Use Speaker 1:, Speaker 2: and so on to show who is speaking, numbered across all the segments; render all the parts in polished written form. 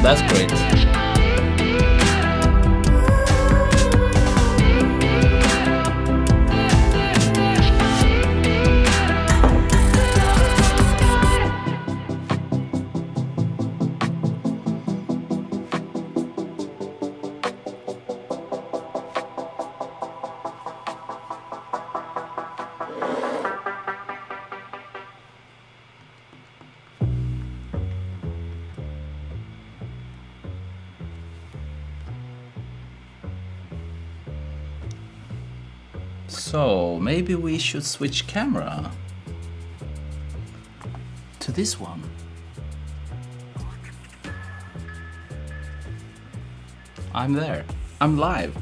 Speaker 1: that's great. So maybe we should switch camera to this one. I'm there. I'm live.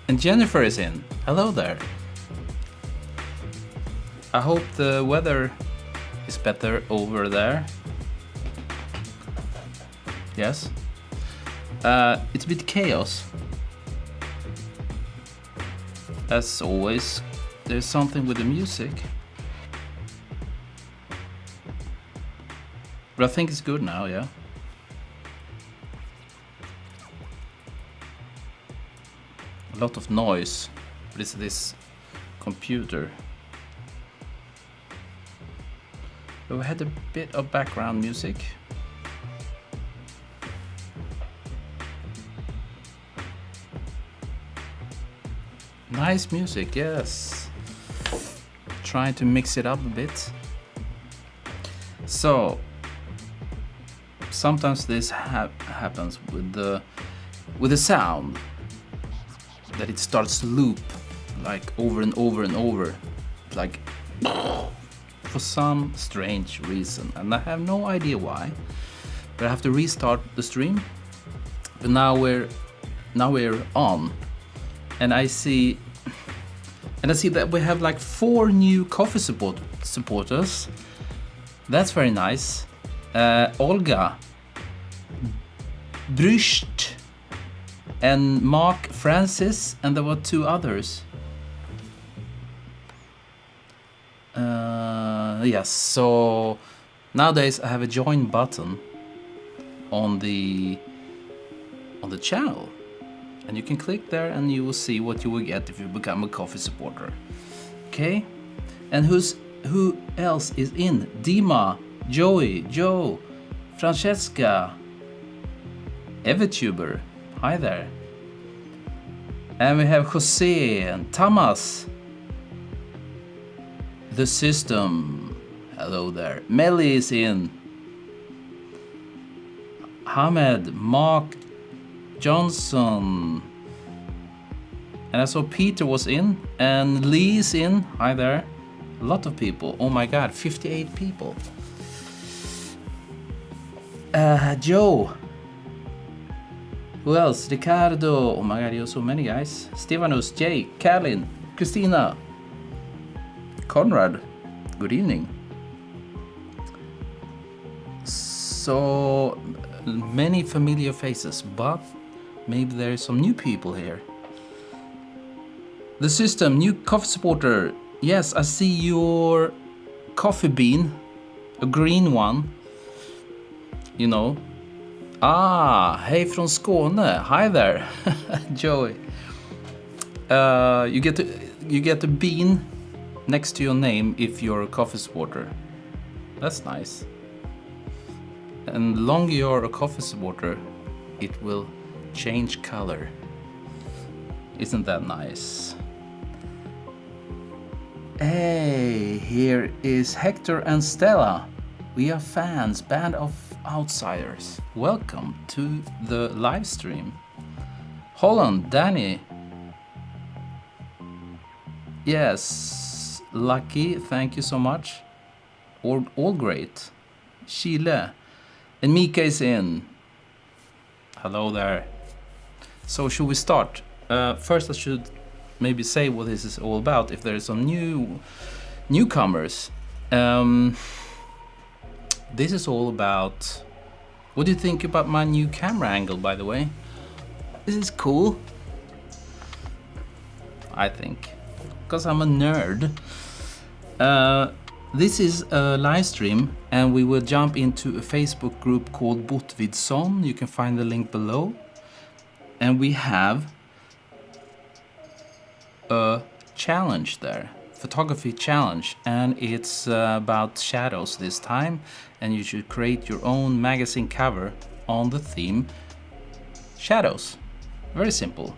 Speaker 1: And Jennifer is in. Hello there. I hope the weather is better over there. Yes. It's a bit chaos. As always, there's something with the music. But I think it's good now, yeah. A lot of noise, but it's this computer. But we had a bit of background music. Nice music, yes. Trying to mix it up a bit. So sometimes this happens with the sound, that it starts to loop like over and over and over, like for some strange reason, and I have no idea why. But I have to restart the stream. But now we're on. And I see that we have like 4 new coffee supporters. That's very nice. Olga, Brüst, and Mark Francis, and there were 2 others. Yes, so nowadays I have a join button on the channel. And you can click there and you will see what you will get if you become a coffee supporter. Okay? And who else is in? Dima, Joey, Joe, Francesca, Evertuber. Hi there. And we have Jose and Thomas. The System. Hello there. Melly is in. Hamed, Mark Johnson, and I saw Peter was in, and Lee is in. Hi there. A lot of people. Oh my god, 58 people. Joe. Who else? Ricardo. Oh my god, you have so many guys. Stefanus, Jay, Kalin, Christina, Conrad. Good evening. So many familiar faces, but maybe there are some new people here. The System, new coffee supporter. Yes, I see your coffee bean, a green one. You know. Ah, hej från Skåne. Hi there, Joey. You get a bean next to your name if you're a coffee supporter. That's nice. And the longer you're a coffee supporter, it will change color. Isn't that nice? Hey, here is Hector and Stella. We are fans, band of outsiders. Welcome to the live stream. Holland, Danny. Yes, Lucky, thank you so much. All great. Chile. And Mika is in. Hello there. So should we start? First I should maybe say what this is all about, if there are some newcomers. This is all about... What do you think about my new camera angle, by the way? This is cool. I think. Because I'm a nerd. This is a live stream, and we will jump into a Facebook group called Botvidsson. You can find the link below. And we have a challenge there, photography challenge, and it's about shadows this time, and you should create your own magazine cover on the theme shadows. Very simple.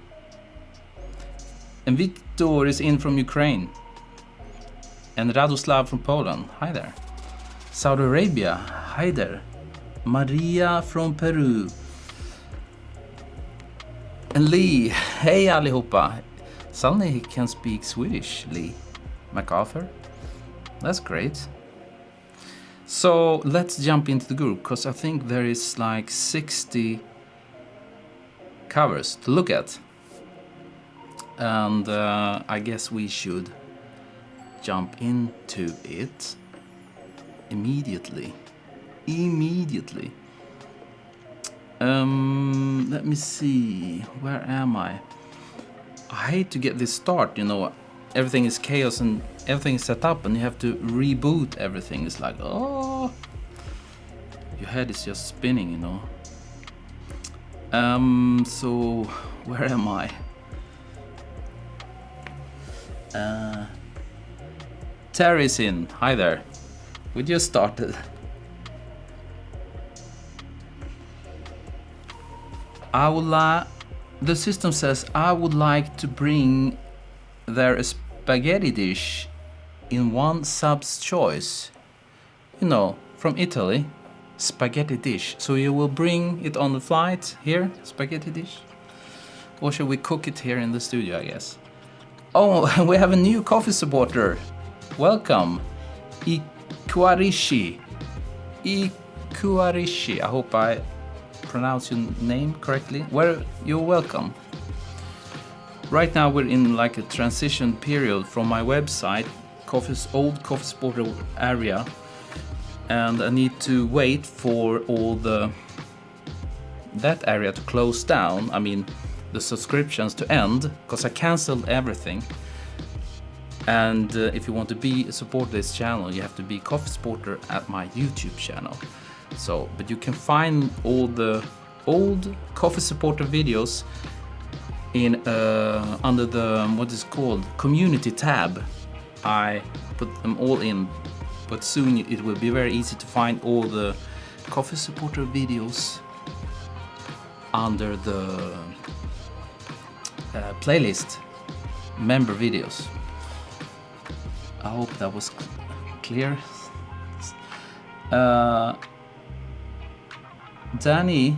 Speaker 1: And Victor is in from Ukraine. And Radoslav from Poland, hi there. Saudi Arabia, hi there. Maria from Peru. And Lee, hej allihopa. Suddenly he can speak Swedish, Lee MacArthur. That's great. So let's jump into the group, because I think there is like 60 covers to look at. And I guess we should jump into it immediately. Let me see, where am I hate to get this start, you know, everything is chaos and everything is set up and you have to reboot everything. It's like, oh, your head is just spinning, you know. So where am I? Terry's in. Hi there. We just started. The system says I would like to bring their spaghetti dish in one sub's choice. You know, from Italy. Spaghetti dish. So you will bring it on the flight here, spaghetti dish? Or should we cook it here in the studio, I guess? Oh, we have a new coffee supporter. Welcome, Ikuarishi. Ikuarishi. I hope I pronounce your name correctly. You're welcome. Right now we're in like a transition period from my website, old coffee supporter area, and I need to wait for all that area to close down. I mean, the subscriptions to end, because I canceled everything. And if you want to support this channel, you have to be coffee supporter at my YouTube channel. So, but you can find all the old coffee supporter videos in under the what is called community tab. I put them all in, but soon it will be very easy to find all the coffee supporter videos under the playlist member videos. I hope that was clear. Danny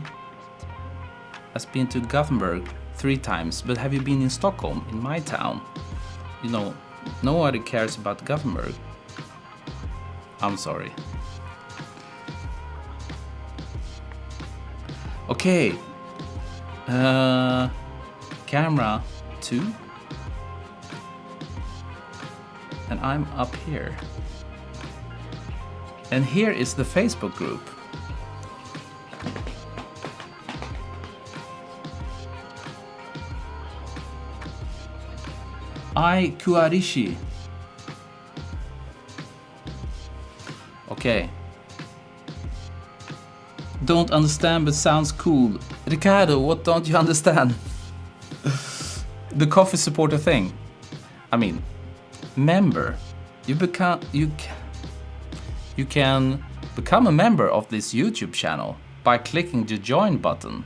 Speaker 1: has been to Gothenburg 3 times, but have you been in Stockholm, in my town? You know, nobody cares about Gothenburg. I'm sorry. Okay. Camera 2. And I'm up here. And here is the Facebook group. Kuarishi. Okay. Don't understand but sounds cool. Ricardo, what don't you understand? The coffee supporter thing. I mean, member. You can become a member of this YouTube channel by clicking the join button.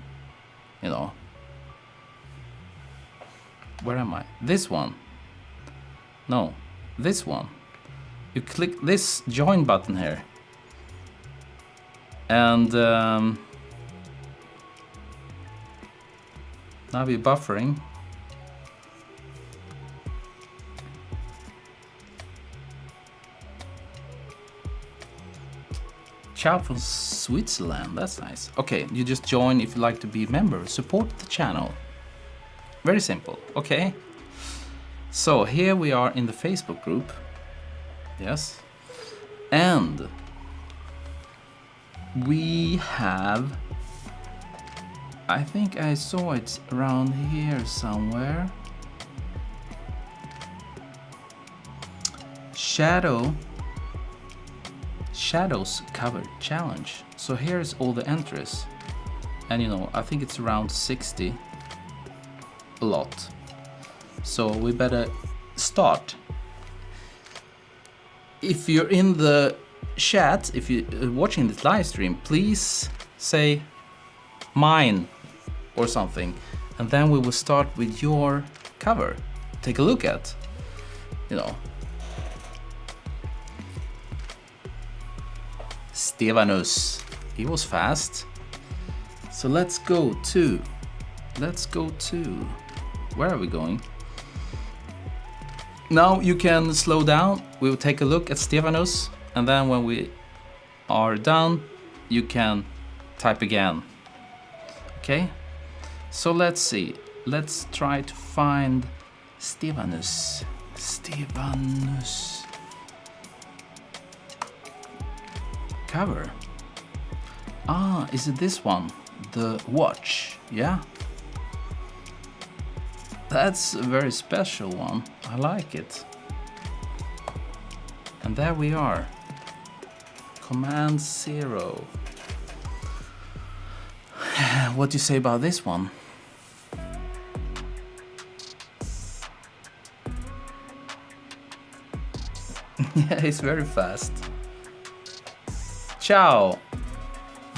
Speaker 1: You know. Where am I? This one. No, this one. You click this join button here. And now we're buffering. Ciao from Switzerland, that's nice. Okay, you just join if you like to be a member. Support the channel. Very simple, okay? So here we are in the Facebook group. Yes. And we have, I think I saw it around here somewhere. Shadow Shadows Cover Challenge. So here's all the entries. And you know, I think it's around 60. A lot. So we better start. If you're in the chat, if you're watching this live stream, please say mine or something, and then we will start with your cover. Take a look at, you know, Stefanus. He was fast. So let's go to, where are we going? Now you can slow down. We will take a look at Stefanus, and then when we are done, you can type again. Okay? So let's see. Let's try to find Stefanus. Stefanus. Cover. Ah, is it this one? The watch, yeah? That's a very special one. I like it. And there we are. Command 0. What do you say about this one? Yeah, it's very fast. Ciao,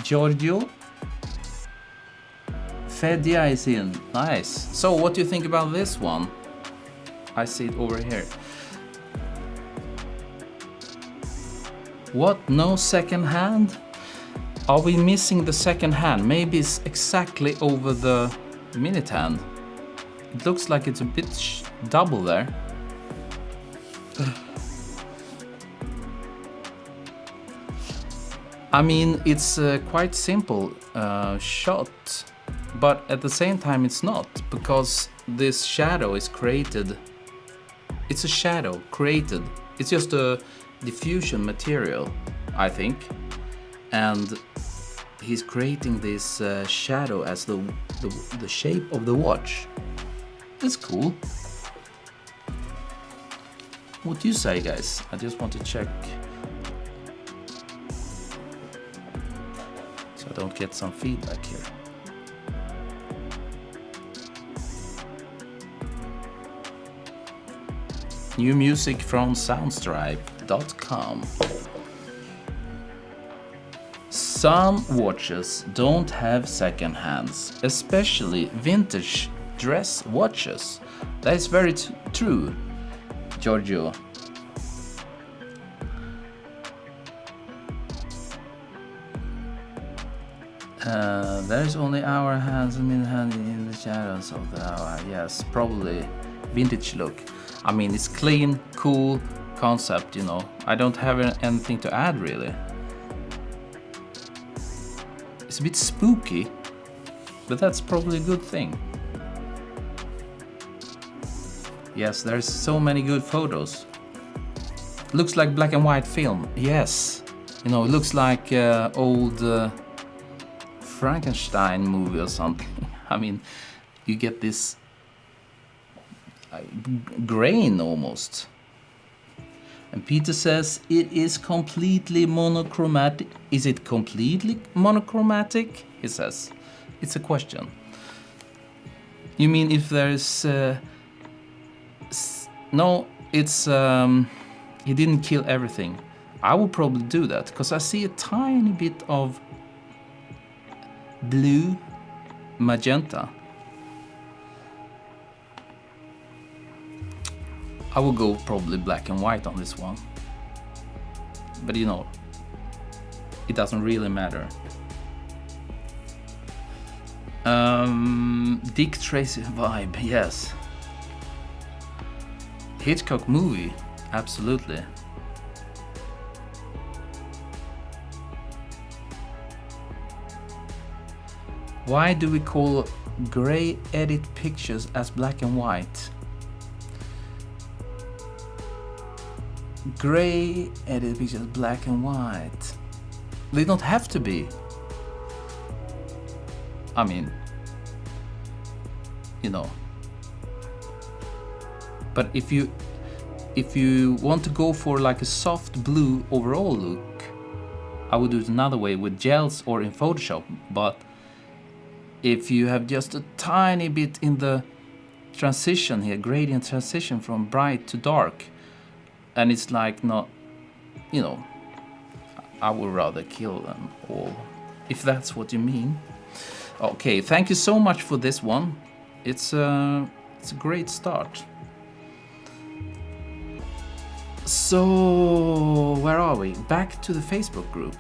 Speaker 1: Giorgio. Fedia is in. Nice. So what do you think about this one? I see it over here. What? No second hand? Are we missing the second hand? Maybe it's exactly over the minute hand. It looks like it's a bit double there. I mean, it's a quite simple shot, but at the same time it's not, because this shadow is created. It's a shadow created. It's just a diffusion material, I think, and he's creating this shadow as the shape of the watch. That's cool. What do you say, guys? I just want to check so I don't get some feedback here. New music from soundstripe.com. Some watches don't have second hands, especially vintage dress watches. That is very true, Giorgio. There's only hour hands and min hand in the shadows of the hour. Yes, probably vintage look. I mean, it's clean, cool concept, you know. I don't have anything to add really. It's a bit spooky, but that's probably a good thing. Yes, there's so many good photos. Looks like black and white film. Yes, you know, it looks like old Frankenstein movie or something. I mean, you get this grain almost. And Peter says it is completely monochromatic. Is it completely monochromatic? He says. It's a question. You mean if there's no, it's he didn't kill everything. I would probably do that because I see a tiny bit of blue, magenta. I will go probably black and white on this one. But you know, it doesn't really matter. Dick Tracy vibe, yes. Hitchcock movie, absolutely. Why do we call gray edit pictures as black and white? Gray edit pictures black and white. They don't have to be. I mean, you know. But if you want to go for like a soft blue overall look, I would do it another way with gels or in Photoshop, but if you have just a tiny bit in the transition here, gradient transition from bright to dark, and it's like not, you know, I would rather kill them all, if that's what you mean. Okay, thank you so much for this one. It's a great start. So, where are we? Back to the Facebook group.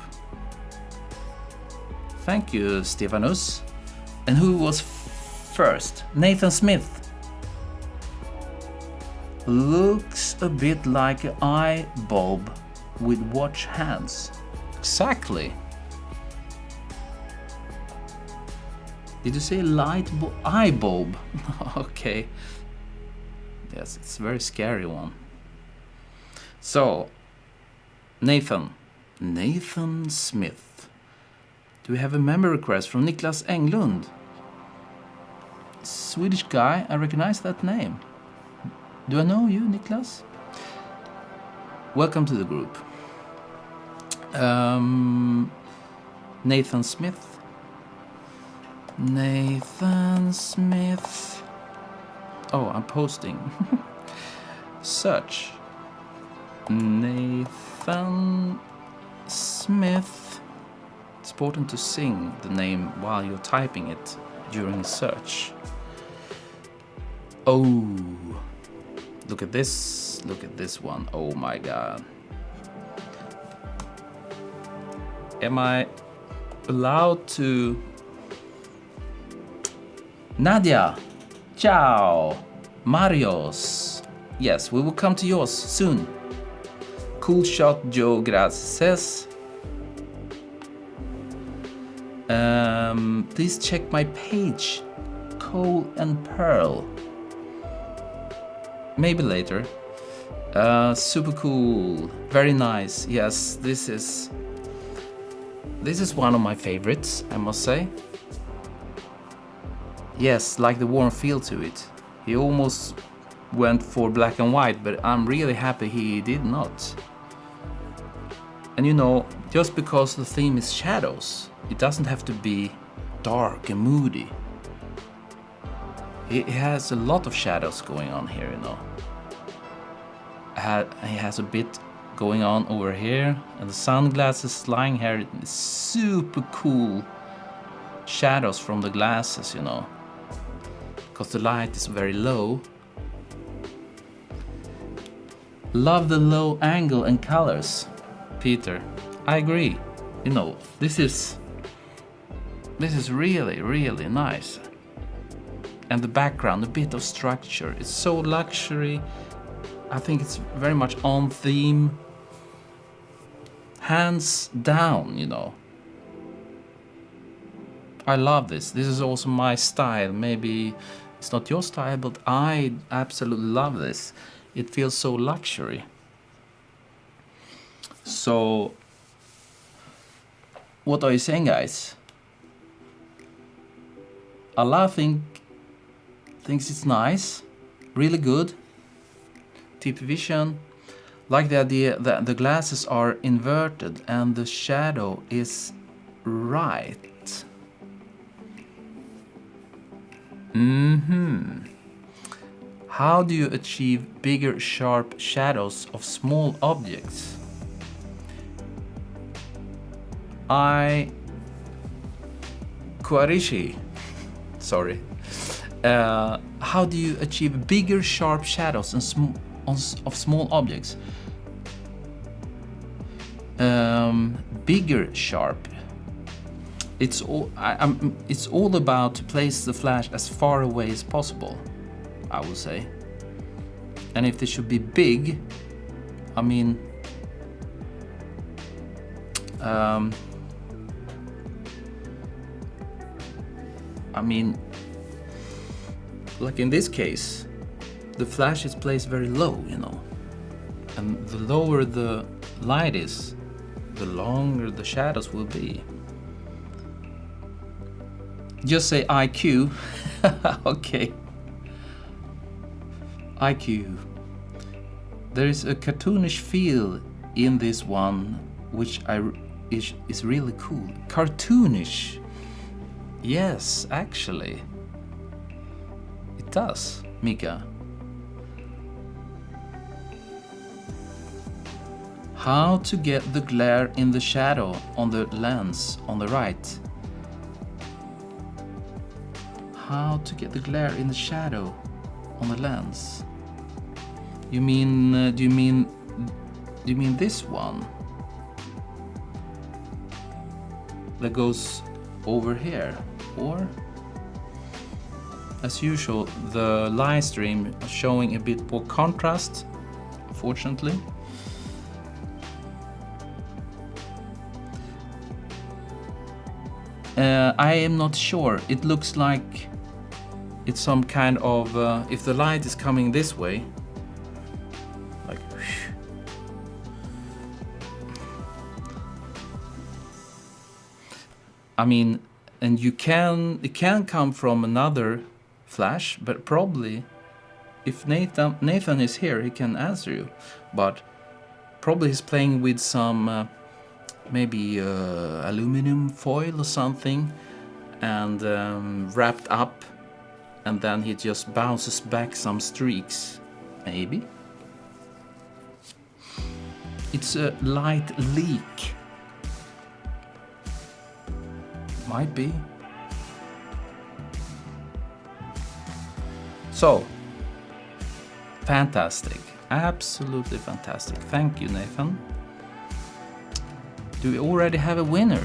Speaker 1: Thank you, Stefanus. And who was first? Nathan Smith. Looks a bit like an eye bulb with watch hands. Exactly. Did you say eye bulb? Okay. Yes, it's a very scary one. So, Nathan Smith. Do we have a member request from Niklas Englund? Swedish guy, I recognize that name. Do I know you, Niklas? Welcome to the group. Nathan Smith. Oh, I'm posting. Search. Nathan Smith. It's important to sing the name while you're typing it during search. Oh, look at this one. Oh my god. Am I allowed to? Nadia, ciao, Marios. Yes, we will come to yours soon. Cool shot, Joe Gracias. Please check my page, Cole and Pearl. Maybe later. Super cool, very nice. Yes, this is one of my favorites, I must say. Yes, like the warm feel to it. He almost went for black and white, but I'm really happy he did not. And you know, just because the theme is shadows, it doesn't have to be dark and moody. It has a lot of shadows going on here, you know. He has a bit going on over here, and the sunglasses lying here, super cool shadows from the glasses, you know, because the light is very low. Love the low angle and colors, Peter. I agree. You know, this is really, really nice. And the background, a bit of structure. It's so luxury. I think it's very much on theme. Hands down, you know. I love this. This is also my style. Maybe it's not your style, but I absolutely love this. It feels so luxury. So, what are you saying, guys? Allah thinks it's nice, really good. Deep vision, like the idea that the glasses are inverted and the shadow is right. How do you achieve bigger, sharp shadows of small objects? Kuarishi, sorry. How do you achieve bigger, sharp shadows of small objects? Bigger, sharp. It's all about to place the flash as far away as possible, I would say. And if they should be big, I mean, like in this case, the flash is placed very low, you know. And the lower the light is, the longer the shadows will be. Just say IQ. Okay. IQ. There is a cartoonish feel in this one, which I is really cool. Cartoonish. Yes, actually. It does, Mika. How to get the glare in the shadow on the lens on the right. How to get the glare in the shadow on the lens. You mean, do you mean this one? That goes over here, or? As usual, the live stream is showing a bit more contrast, fortunately. I am not sure. It looks like it's some kind of, if the light is coming this way, like, I mean, and it can come from another flash, but probably if Nathan is here, he can answer you, but probably he's playing with some maybe aluminum foil or something, and wrapped up, and then he just bounces back some streaks, maybe. It's a light leak. Might be. So, fantastic. Absolutely fantastic. Thank you, Nathan. Do we already have a winner?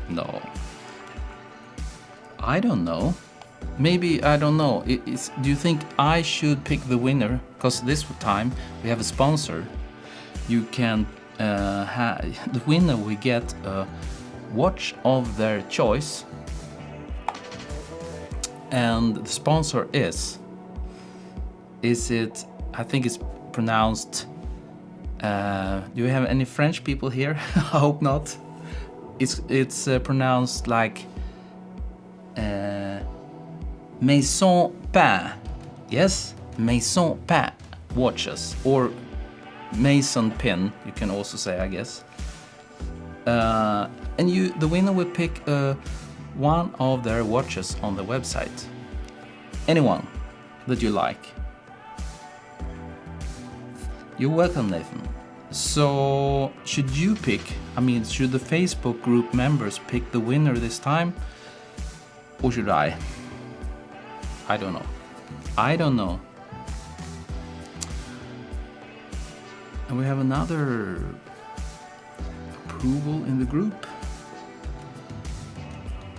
Speaker 1: No. I don't know. Maybe, I don't know. Do you think I should pick the winner? Because this time we have a sponsor. You can the winner will get a watch of their choice, and the sponsor is it, I think it's pronounced, do we have any French people here? I hope not. It's pronounced like Maison Pin. Yes, Maison Pin watches, or Maison Pin, you can also say, I guess. And the winner will pick one of their watches on the website. Anyone that you like. You're welcome, Nathan. So, should you pick? I mean, should the Facebook group members pick the winner this time? Or should I? I don't know. I don't know. And we have another approval in the group.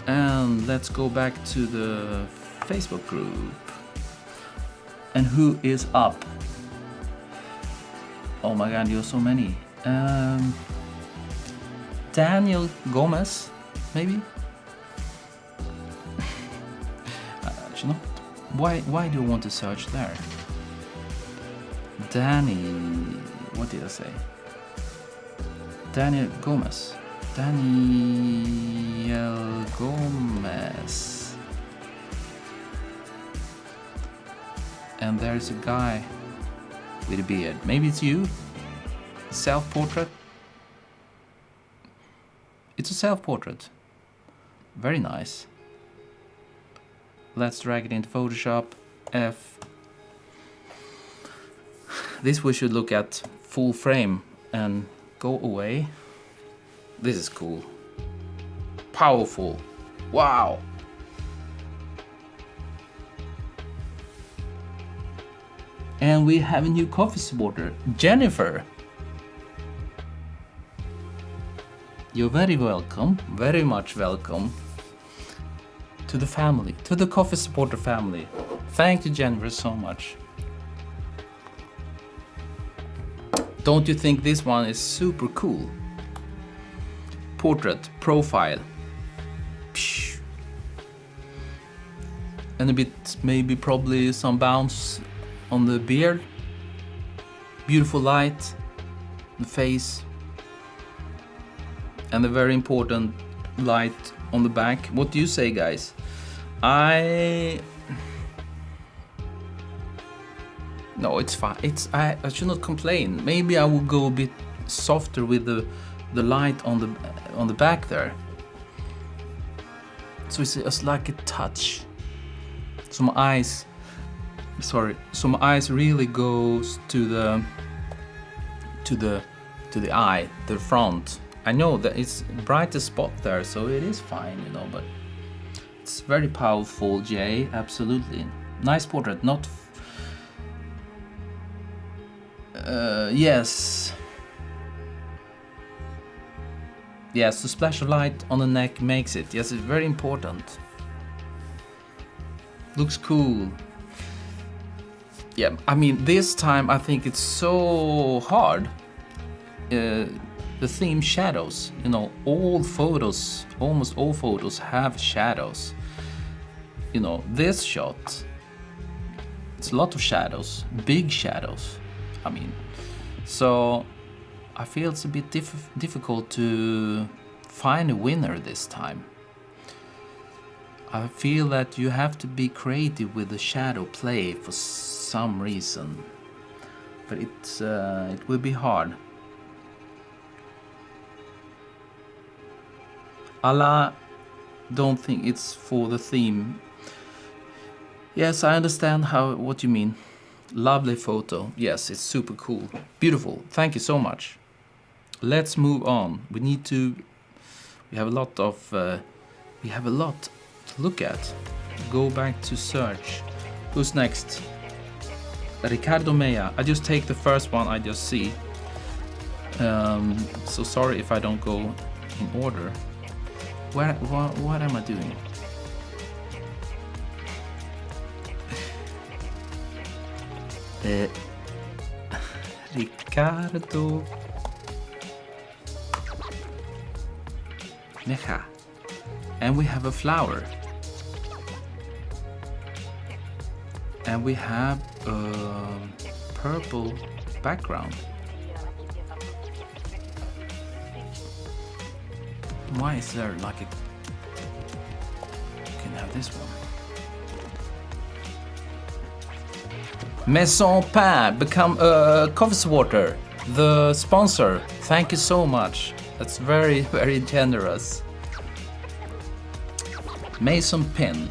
Speaker 1: And let's go back to the Facebook group. And who is up? Oh my god, you're so many. Daniel Gomez, maybe? You know, why do you want to search there? Danny, what did I say? Daniel Gomez. Daniel Gomez. And there's a guy with a beard. Maybe it's you? Self-portrait? It's a self-portrait. Very nice. Let's drag it into Photoshop. F. This we should look at full frame and go away. This is cool. Powerful. Wow. And we have a new coffee supporter, Jennifer. You're very welcome, very much welcome to the family, to the coffee supporter family. Thank you, Jennifer, so much. Don't you think this one is super cool? Portrait, profile. Psh. And a bit, maybe probably some bounce on the beard. Beautiful light, the face. And the very important light on the back. What do you say, guys? No, it's fine. I should not complain. Maybe I will go a bit softer with the the light on the back there. So it's just like a touch. So my eyes, so my eyes really goes to the eye, the front. I know that it's brightest spot there, so it is fine, you know, but it's very powerful, Jay, absolutely. Nice portrait, not... yes. Yes, the splash of light on the neck makes it. Yes, it's very important. Looks cool. Yeah, I mean, this time I think it's so hard. The theme shadows, you know, all photos, almost all photos have shadows. You know, this shot, it's a lot of shadows, big shadows. I mean, so I feel it's a bit difficult to find a winner this time. I feel that you have to be creative with the shadow play for some reason, but it will be hard. Allah don't think it's for the theme. Yes, I understand what you mean. Lovely photo. Yes, it's super cool. Beautiful. Thank you so much. Let's move on. We have a lot to look at. Go back to search. Who's next? Ricardo Mea. I just take the first one I just see. So sorry if I don't go in order. What am I doing? Ricardo Meja. And we have a flower. And we have a purple background. Why is there like a... You can have this one. Maison Pin, become a coffee supporter, the sponsor. Thank you so much. That's very, very generous. Maison Pin.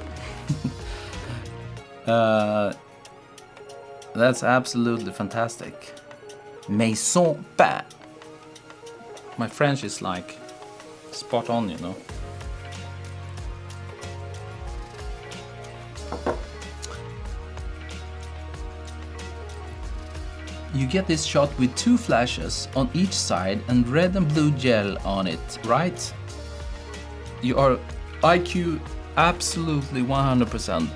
Speaker 1: That's absolutely fantastic. Maison Pin. My French is like spot on, you know. You get this shot with 2 flashes on each side and red and blue gel on it, right? You are IQ absolutely 100%,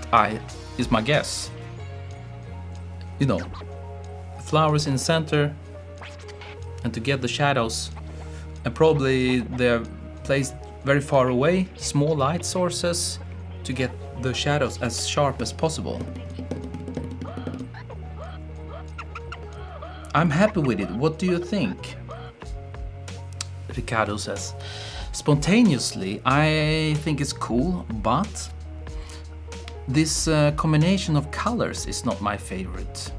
Speaker 1: is my guess. You know, flowers in the center, and to get the shadows, and probably they're placed very far away, small light sources, to get the shadows as sharp as possible. I'm happy with it. What do you think? Ricardo says, spontaneously, I think it's cool, but this combination of colors is not my favorite.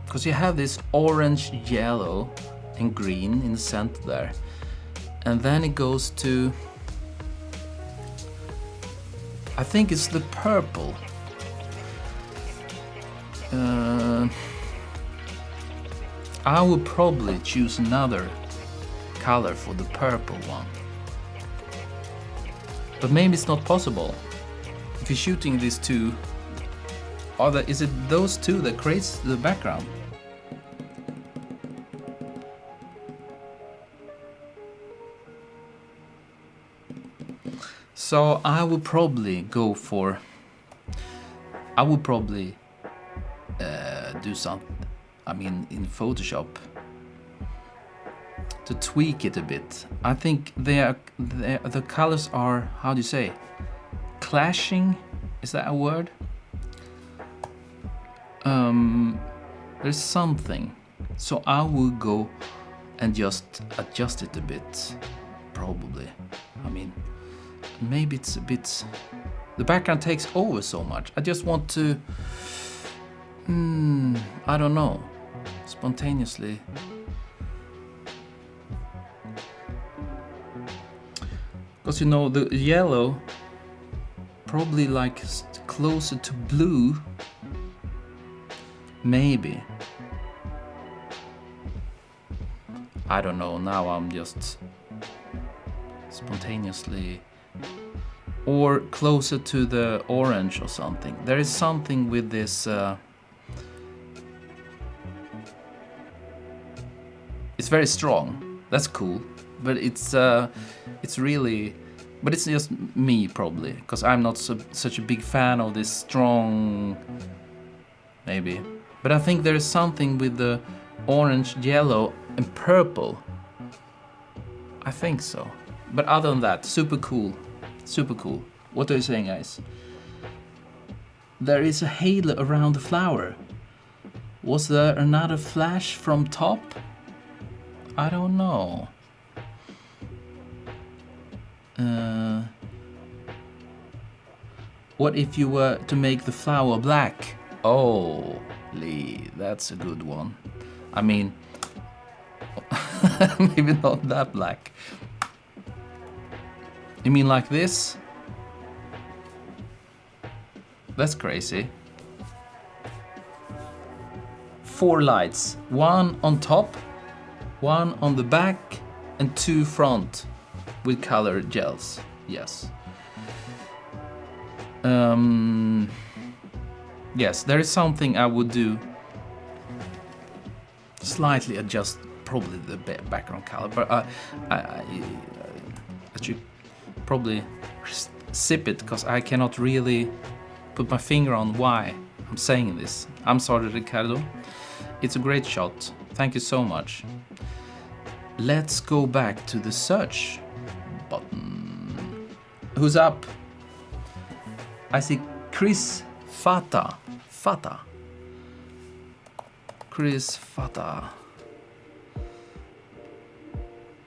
Speaker 1: Because you have this orange, yellow, and green in the center there. And then it goes to... I think it's the purple. I would probably choose another color for the purple one. But maybe it's not possible. If you're shooting these two, is it those two that creates the background? So I would probably go for... I would probably do something, I mean, in Photoshop, to tweak it a bit. I think the colors are, how do you say, clashing? Is that a word? There's something. So I will go and just adjust it a bit, probably. I mean, maybe it's a bit... The background takes over so much. I just want to... I don't know. Spontaneously. Because you know the yellow probably like closer to blue, maybe. I don't know, now I'm just spontaneously, or closer to the orange or something. There is something with this it's very strong, that's cool, but it's really, but it's just me probably, because I'm not such a big fan of this strong, maybe. But I think there is something with the orange, yellow and purple. I think so. But other than that, super cool. Super cool. What are you saying, guys? There is a halo around the flower. Was there another flash from top? I don't know. What if you were to make the flower black? Oh, Lee, that's a good one. I mean, maybe not that black. You mean like this? That's crazy. 4 lights, 1 on top, 1 on the back, and 2 front with colored gels. Yes. Yes, there is something I would do. Slightly adjust probably the background color, but I should probably sip it, because I cannot really put my finger on why I'm saying this. I'm sorry, Ricardo. It's a great shot. Thank you so much. Let's go back to the search button. Who's up? I see Chris Fata. Chris Fata.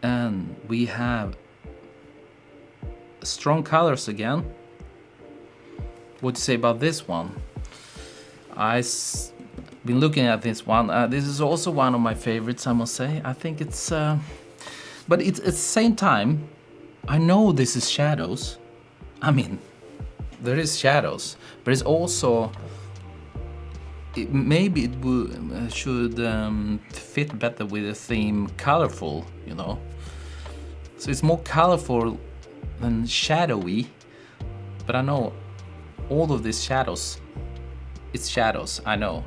Speaker 1: And we have strong colors again. What do you say about this one? I've been looking at this one. This is also one of my favorites, I must say. I think it's... but it's at the same time, I know this is shadows. I mean, there is shadows, but it's also... maybe it should fit better with the theme colorful, you know. So it's more colorful than shadowy, but I know all of these shadows, it's shadows, I know.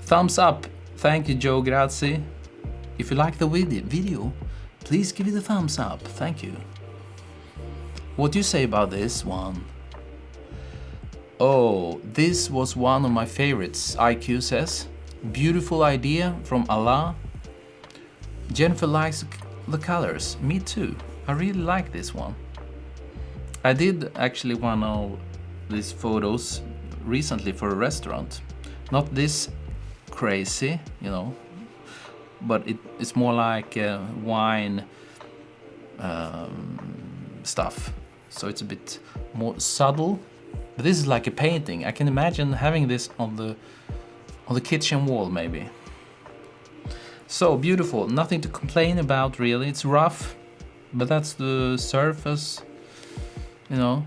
Speaker 1: Thumbs up, thank you Joe Grazie. If you like the video, please give it a thumbs up, thank you. What do you say about this one? Oh, this was one of my favorites, IQ says. Beautiful idea from Allah. Jennifer likes the colors, me too. I really like this one. I did actually one of these photos recently for a restaurant. Not this crazy, you know, but it's more like wine stuff. So it's a bit more subtle. But this is like a painting. I can imagine having this on the kitchen wall maybe. So beautiful, nothing to complain about really. It's rough, but that's the surface, you know.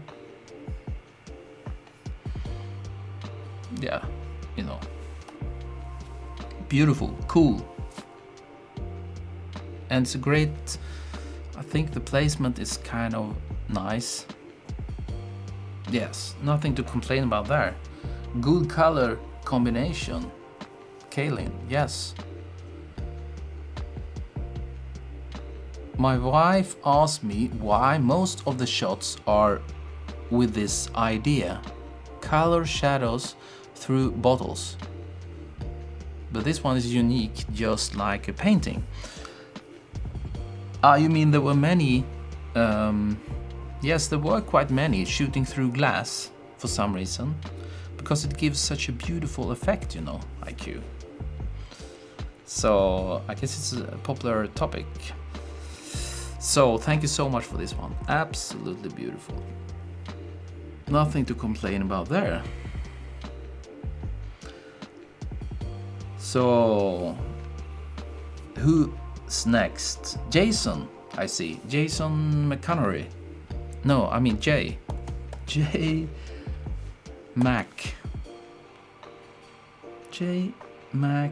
Speaker 1: Yeah, you know. Beautiful, cool. And it's a great, I think the placement is kind of nice. Yes, nothing to complain about there. Good color combination. Kaylin, yes. My wife asked me why most of the shots are with this idea. Color shadows through bottles. But this one is unique, just like a painting. You mean there were many? Yes, there were quite many shooting through glass for some reason. Because it gives such a beautiful effect, you know, IQ. So, I guess it's a popular topic. So, thank you so much for this one. Absolutely beautiful. Nothing to complain about there. So, who's next? Jason, I see. Jason McConnery. No, I mean J. J. Mac. J. Mac.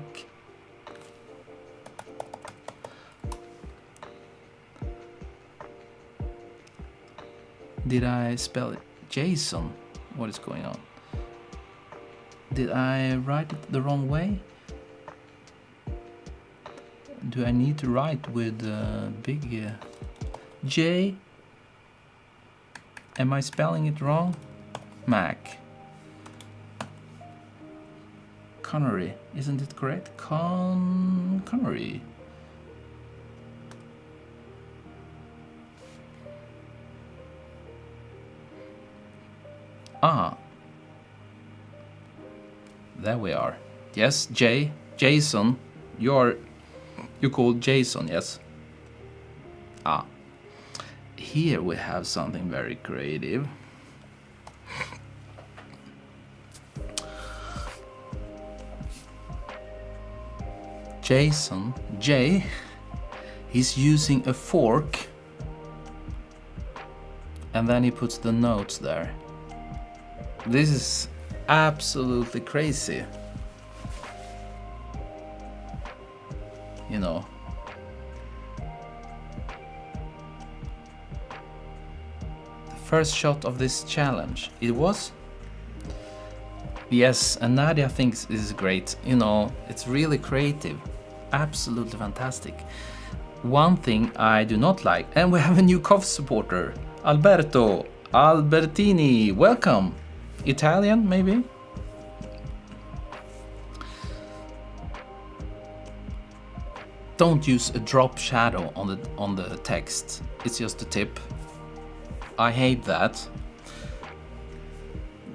Speaker 1: Did I spell it Jason? What is going on? Did I write it the wrong way? Do I need to write with big J? Am I spelling it wrong? Mac. Connery, isn't it correct? Connery. Ah. There we are. Yes, Jason. You're called Jason, yes? Ah. Here we have something very creative. Jason, J, he's using a fork and then he puts the notes there. This is absolutely crazy. You know. The first shot of this challenge, it was? Yes, and Nadia thinks this is great. You know, it's really creative. Absolutely fantastic. One thing I do not like, and we have a new COF supporter, Alberto Albertini. Welcome. Italian, maybe? Don't use a drop shadow on the text. It's just a tip. I hate that.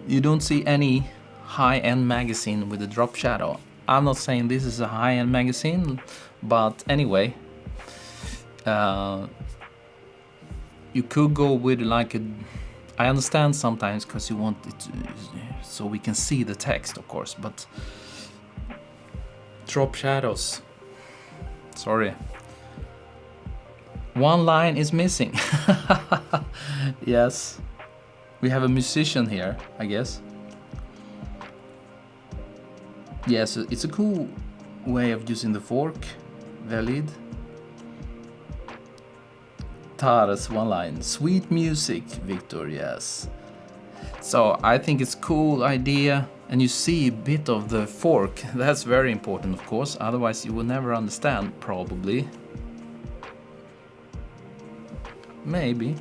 Speaker 1: You don't see any high-end magazine with a drop shadow. I'm not saying this is a high-end magazine, but anyway, you could go with like a. I understand sometimes because you want it to, so we can see the text, of course, but drop shadows. Sorry. One line is missing. Yes. We have a musician here, I guess. Yes, it's a cool way of using the fork. Valid. Taras, one line. Sweet music, Victor, yes. So I think it's a cool idea. And you see a bit of the fork. That's very important, of course. Otherwise you will never understand, probably. Maybe.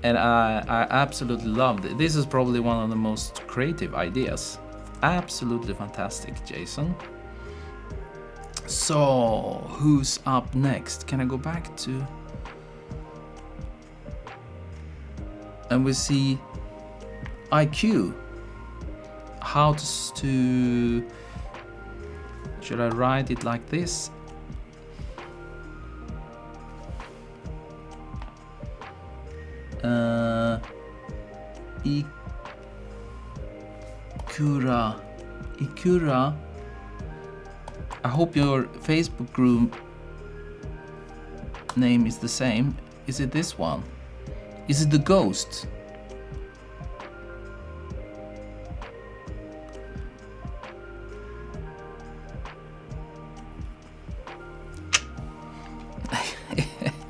Speaker 1: And I absolutely loved it. This is probably one of the most creative ideas. Absolutely fantastic, Jason. So, who's up next? Can I go back to... And we see IQ. How to... Should I write it like this? Ikura. I hope your Facebook group name is the same. Is it this one? Is it the ghost?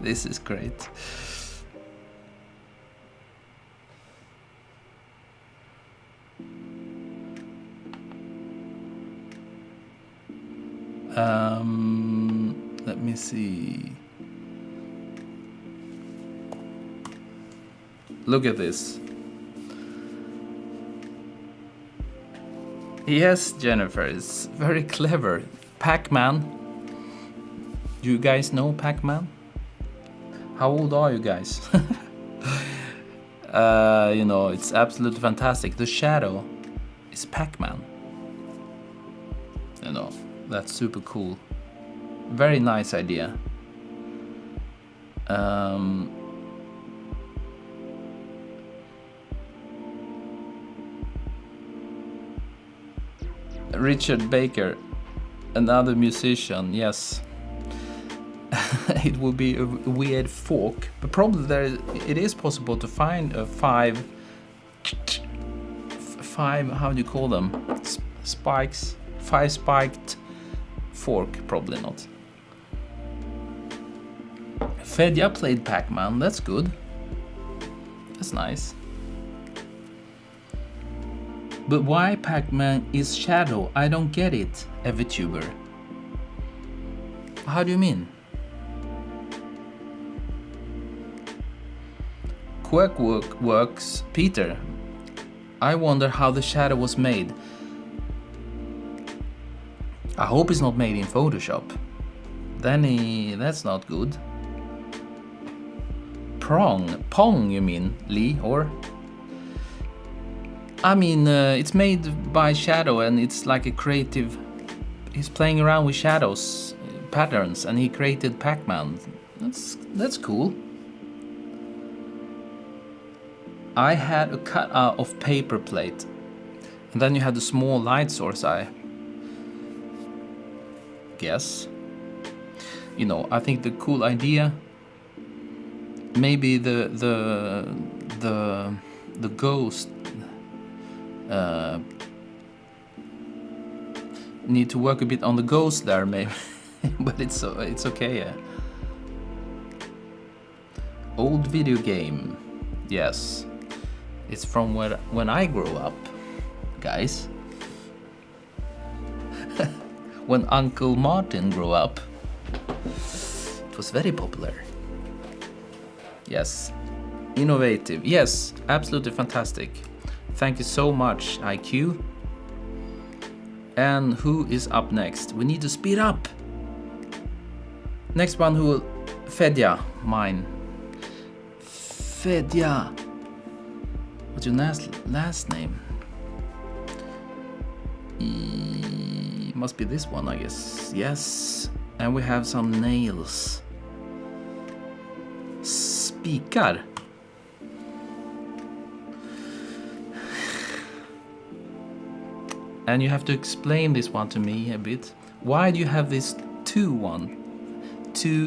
Speaker 1: This is great. Let me see. Look at this. Yes, Jennifer, it's very clever. Pac-Man. Do you guys know Pac-Man? How old are you guys? You know, it's absolutely fantastic. The shadow is Pac-Man. You know, that's super cool. Very nice idea. Richard Baker, another musician, yes. it would be a weird fork, but probably it is possible to find a five, how do you call them, spikes, 5 spiked fork. Probably not. Fedja played Pac-Man, that's good, that's nice. But why Pac-Man is shadow? I don't get it, a VTuber. How do you mean? Quirk works, Peter. I wonder how the shadow was made. I hope it's not made in Photoshop. Then that's not good. Pong, you mean, Lee, or? I mean, it's made by Shadow, and it's like a creative. He's playing around with shadows, patterns, and he created Pac-Man. That's cool. I had a cutout of paper plate, and then you had the small light source. I guess. You know, I think the cool idea. Maybe the ghost need to work a bit on the ghost there, maybe. But it's okay. Yeah. Old video game, yes, it's from when I grew up, guys. When Uncle Martin grew up, it was very popular. Yes, innovative. Yes, absolutely fantastic. Thank you so much, IQ. And who is up next? We need to speed up. Next one, who will? Fedja, mine. Fedja. What's your last name? Must be this one, I guess. Yes, and we have some nails. Spikar. And you have to explain this one to me a bit. Why do you have this two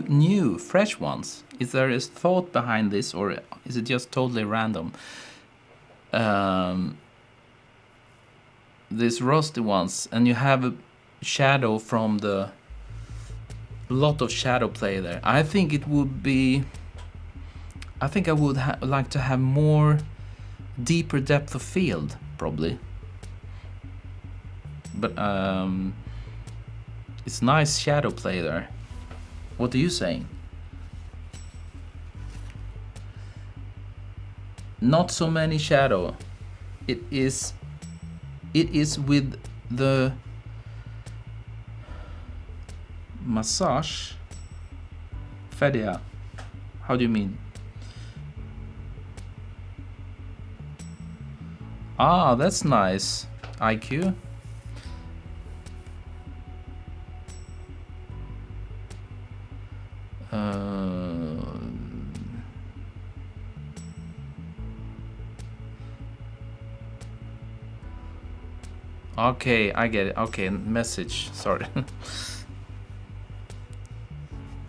Speaker 1: new, fresh ones? Is there a thought behind this, or is it just totally random? These rusty ones, and you have a shadow from the lot of shadow play there. I think it would be. I think I would like to have more deeper depth of field, probably. But it's nice shadow play there. What are you saying? Not so many shadow. It is with the massage. Fedja. How do you mean? Ah, that's nice. IQ. Okay, I get it. Okay, message. Sorry.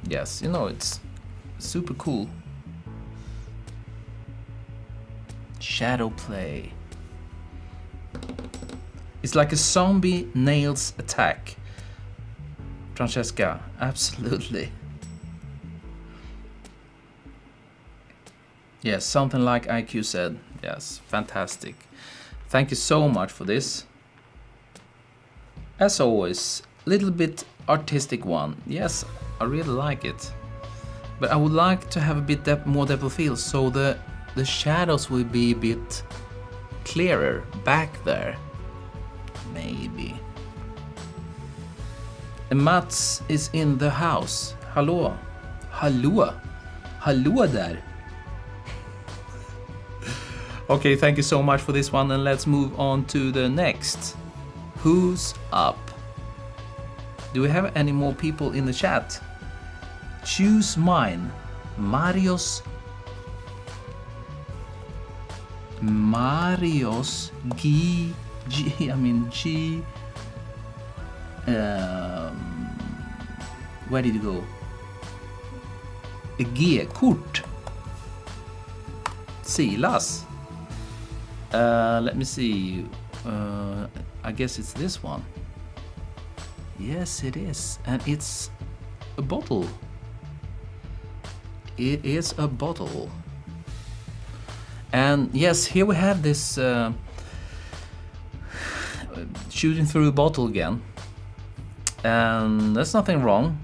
Speaker 1: Yes, you know, it's super cool. Shadow play. It's like a zombie nails attack. Francesca, absolutely. Yes, something like IQ said. Yes, fantastic. Thank you so much for this. As always, little bit artistic one. Yes, I really like it. But I would like to have a bit more depth of field, so the shadows will be a bit clearer back there. Maybe. And Mats is in the house. Hallå. Hallå. Hallå där. Okay, thank you so much for this one, and let's move on to the next. Who's up? Do we have any more people in the chat? Choose mine. Marios G. Where did you go? G-kort. Silas. Let me see. I guess it's this one. Yes, it is. And it's a bottle. It is a bottle. And yes, here we have this shooting through a bottle again. And there's nothing wrong.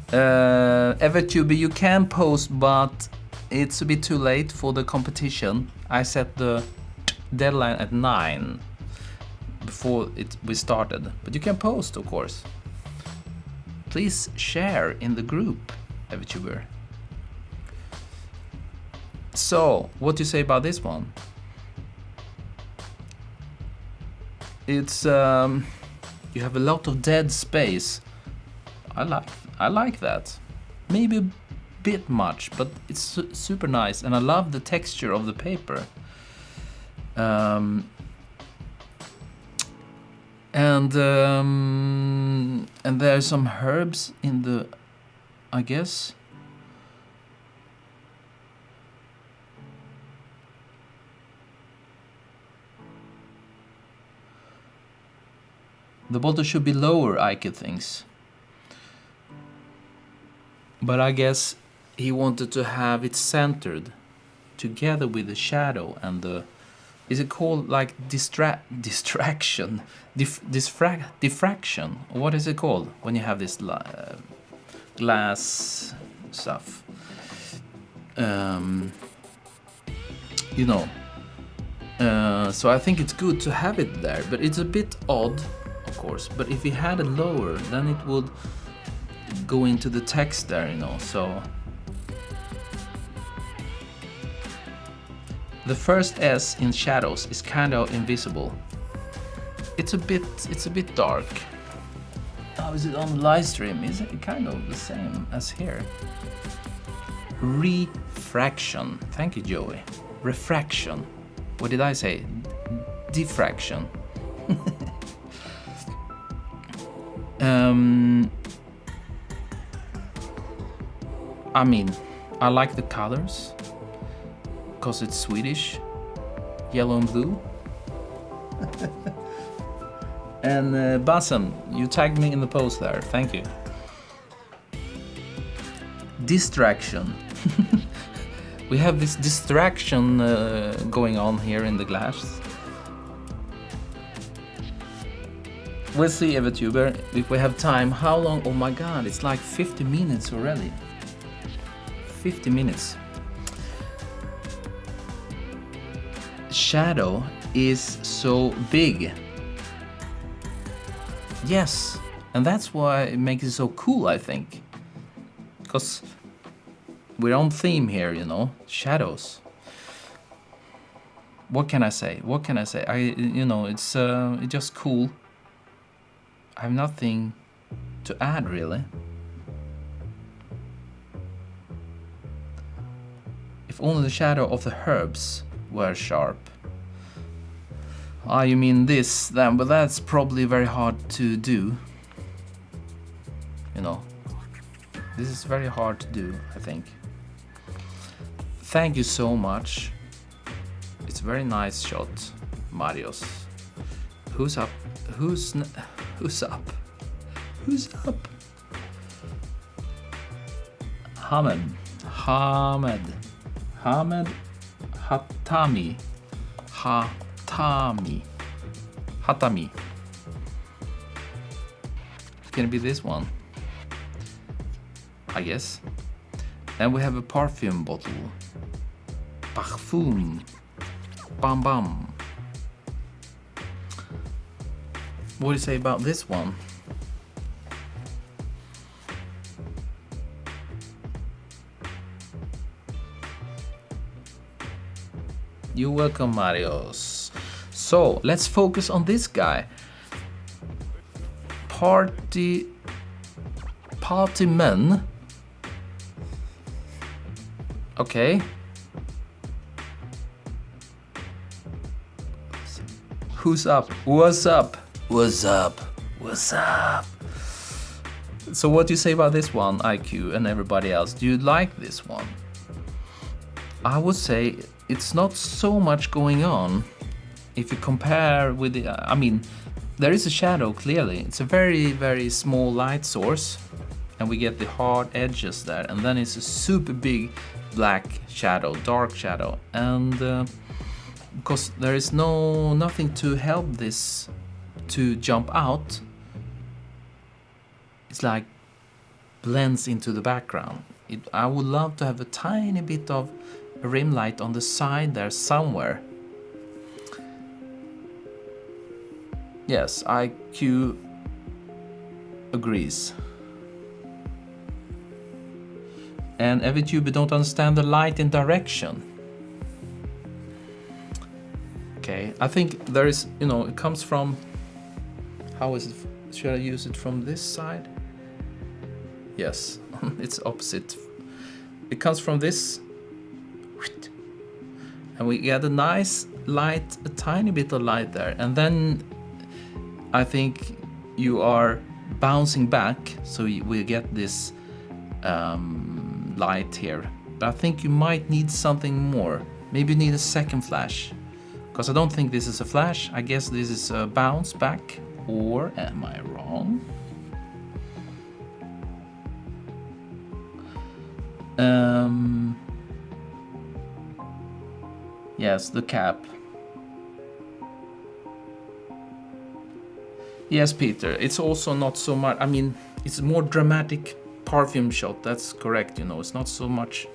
Speaker 1: EverTuber, you can post, but it's a bit too late for the competition. I set the deadline at 9 before we started. But you can post, of course. Please share in the group, EverTuber. So, what do you say about this one? It's you have a lot of dead space. I like that. Maybe a bit much, but it's super nice, and I love the texture of the paper. And there's some herbs in the, I guess. The bottle should be lower, Ike thinks. But I guess he wanted to have it centered together with the shadow and the... Is it called like distraction? Diffraction? What is it called when you have this glass stuff? You know. So I think it's good to have it there, but it's a bit odd, of course. But if you had it lower, then it would go into the text there, you know. So the first S in shadows is kind of invisible. It's a bit dark. How is it on the live stream? Is it kind of the same as here? Refraction. Thank you, Joey. Refraction. What did I say? Diffraction. I mean, I like the colors because it's Swedish, yellow and blue. And Bassam, you tagged me in the post there. Thank you. Distraction. We have this distraction going on here in the glass. We'll see, EverTuber, if we have time. How long? Oh my god, it's like 50 minutes already. 50 minutes. Shadow is so big. Yes, and that's why it makes it so cool, I think. Because we're on theme here, you know, shadows. What can I say? What can I say? You know, it's just cool. I have nothing to add, really. If only the shadow of the herbs were sharp. Ah, you mean this then, but that's probably very hard to do. You know, this is very hard to do, I think. Thank you so much. It's a very nice shot, Marios. Who's up? Who's up? Who's up? Hamed Hatami. Hatami. Can it be this one? I guess. Then we have a perfume bottle. Parfum. Bam bam. What do you say about this one? You're welcome, Marios. So let's focus on this guy. Party men. Okay. Who's up? What's up? What's up? What's up? So what do you say about this one, IQ and everybody else? Do you like this one? I would say it's not so much going on if you compare with the, I mean, there is a shadow clearly. It's a very, very small light source and we get the hard edges there, and then it's a super big black shadow, dark shadow, and because there is nothing to help this to jump out, it's like blends into the background. I would love to have a tiny bit of a rim light on the side there somewhere. Yes, IQ agrees. And every tuber don't understand the light in direction. Okay, I think there is, you know, it comes from, how is it, should I use it from this side? Yes, it's opposite. It comes from this, and we get a nice light, a tiny bit of light there, and then I think you are bouncing back, so we get this light here. But I think you might need something more. Maybe you need a second flash, because I don't think this is a flash. I guess this is a bounce back, or am I wrong? Yes, the cap. Yes, Peter, it's also not so much, I mean, it's a more dramatic perfume shot, that's correct, you know, it's not so much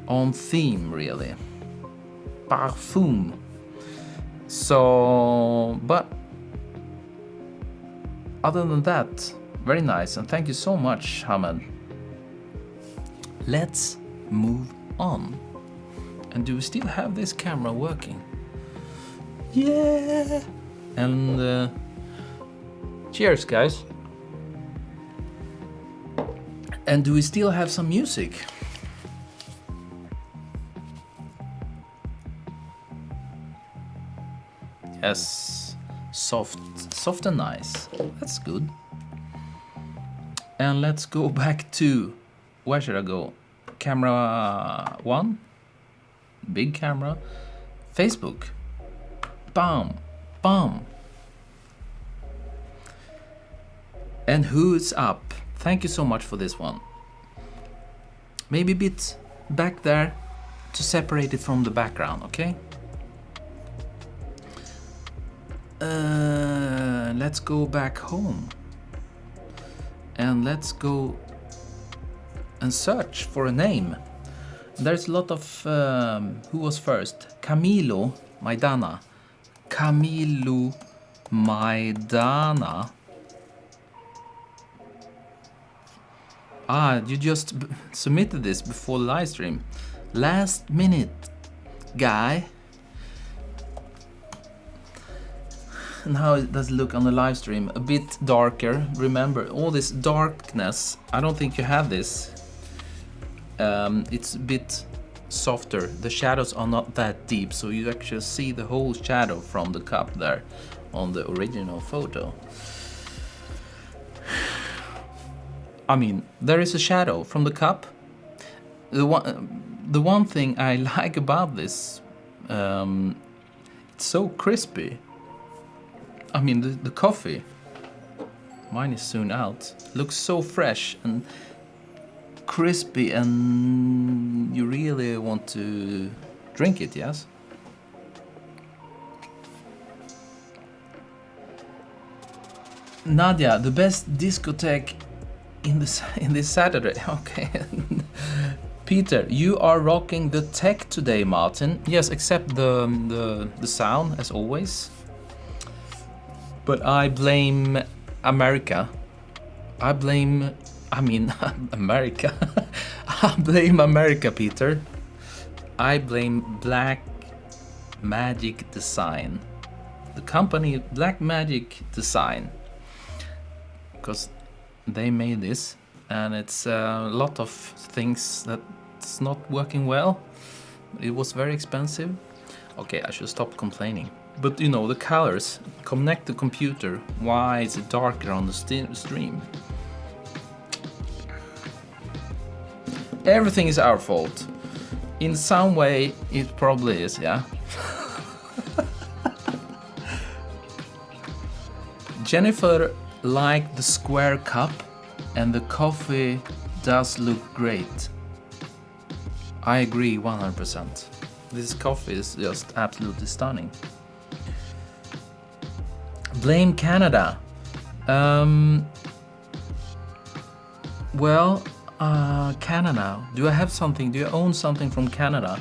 Speaker 1: on theme, really. Parfum. So, but other than that, very nice, and thank you so much, Hamed. Let's move on. And do we still have this camera working? Yeah! And cheers, guys. And do we still have some music? Yes, soft and nice. That's good. And let's go back to, where should I go? Camera 1, big camera, Facebook. Bam, bam. And who's up? Thank you so much for this one. Maybe a bit back there to separate it from the background, okay? Let's go back home. And let's go and search for a name. There's a lot of, who was first? Camilo Maidana. Camilo Maidana. Ah, you just submitted this before the live stream. Last minute, guy. And how does it look on the live stream? A bit darker. Remember, all this darkness, I don't think you have this. It's a bit softer. The shadows are not that deep, so you actually see the whole shadow from the cup there on the original photo. I mean, there is a shadow from the cup. The one thing I like about this, it's so crispy. I mean, the coffee, mine is soon out, looks so fresh and crispy, and you really want to drink it, yes? Nadia, the best discotheque in this Saturday. Okay. Peter, you are rocking the tech today, Martin. Yes, except the sound as always. But I blame America. I mean America. I blame America, Peter. I blame Black Magic Design. The company Black Magic Design. Because they made this, and it's a lot of things that's not working well. It was very expensive. Okay, I should stop complaining. But you know, the colors connect the computer. Why is it darker on the stream? Everything is our fault. In some way, it probably is, yeah? Jennifer liked the square cup, and the coffee does look great. I agree 100%. This coffee is just absolutely stunning. Blame Canada. Well, Canada. Do I have something? Do you own something from Canada?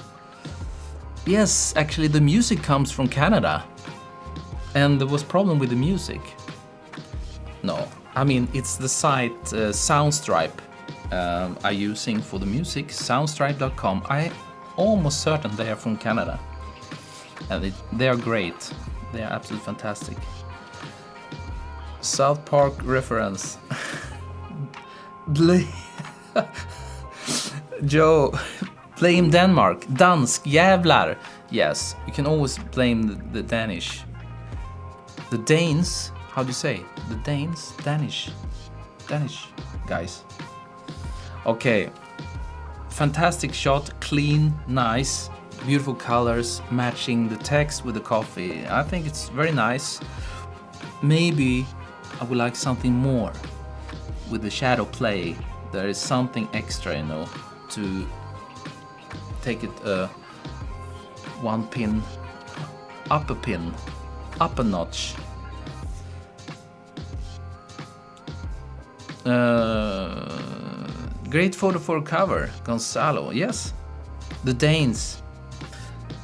Speaker 1: Yes, actually the music comes from Canada. And there was problem with the music. No, I mean it's the site Soundstripe I'm using for the music, soundstripe.com. I almost certain they are from Canada. And they are great. They are absolutely fantastic. South Park reference. Joe, blame Denmark. Dansk, jävlar. Yes, you can always blame the Danish. The Danes, how do you say? The Danes? Danish guys. Okay, fantastic shot, clean, nice, beautiful colors, matching the text with the coffee. I think it's very nice. Maybe I would like something more with the shadow play. There is something extra, you know, to take it one pin, up a notch. Great photo for cover, Gonzalo. Yes, the Danes.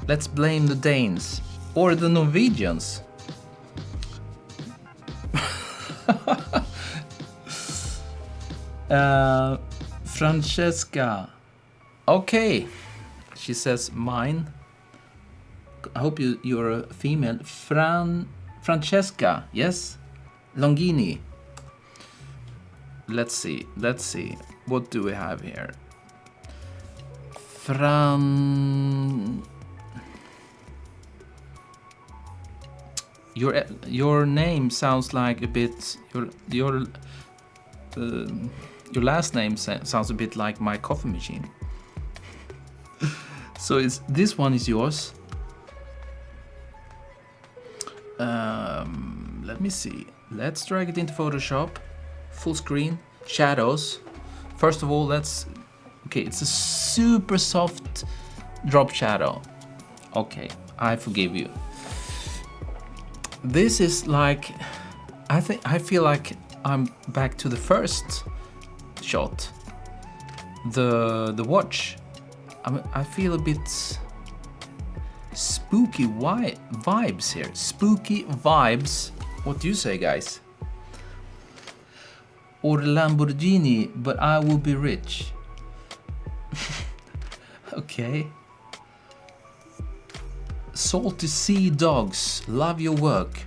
Speaker 1: Let's blame the Danes or the Norwegians. Francesca. Okay, she says mine. I hope you're a female. Francesca. Yes, Longini. Let's see. What do we have here? Your name sounds like a bit. Your last name sounds a bit like my coffee machine. So this one is yours. Let me see. Let's drag it into Photoshop. Full screen, shadows. First of all, okay, it's a super soft drop shadow. Okay, I forgive you. This is like, I feel like I'm back to the first shot. The watch. I feel a bit spooky vibes here. Spooky vibes. What do you say, guys? Or Lamborghini, but I will be rich. Okay. Salty Sea Dogs, love your work.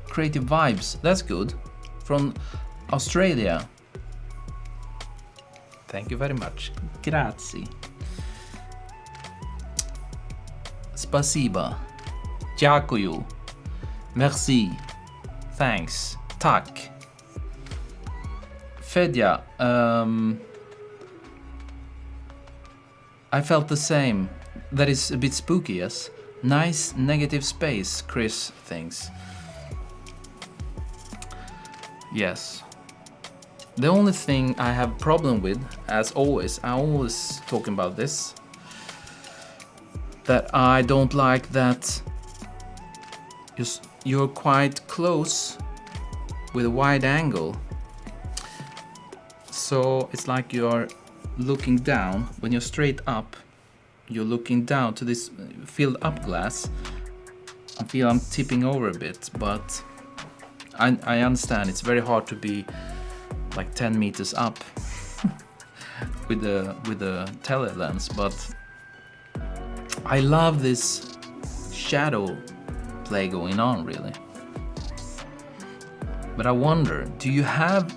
Speaker 1: Creative vibes, that's good. From Australia. Thank you very much. Grazie. Spasiba. Дякую. Merci. Thanks. Tack. Fedja, I felt the same. That is a bit spooky, yes. Nice negative space, Chris thinks. Yes. The only thing I have problem with, as always, I'm always talking about this, that I don't like that you're quite close with a wide angle. So it's like you're looking down. When you're straight up, you're looking down to this filled up glass. I feel I'm tipping over a bit, but I understand it's very hard to be like 10 meters up with the tele lens, but I love this shadow play going on, really. But I wonder, do you have,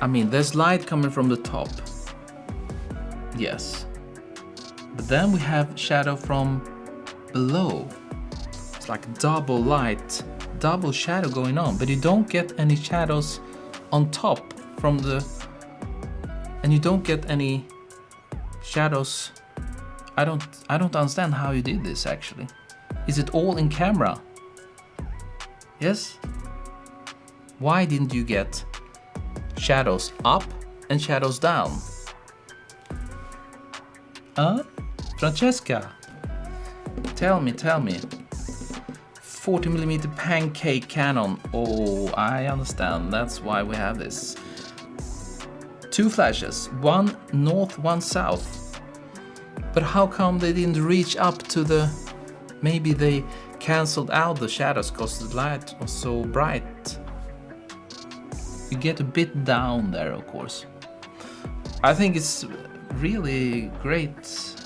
Speaker 1: I mean, there's light coming from the top. Yes. But then we have shadow from below. It's like double light, double shadow going on, but you don't get any shadows on top from and you don't get any shadows. I don't understand how you did this actually. Is it all in camera? Yes? Why didn't you get shadows up and shadows down? Francesca, tell me. 40mm pancake cannon. Oh, I understand. That's why we have this. 2 flashes, one north, one south. But how come they didn't reach up to the... Maybe they cancelled out the shadows because the light was so bright. You get a bit down there, of course. I think it's really great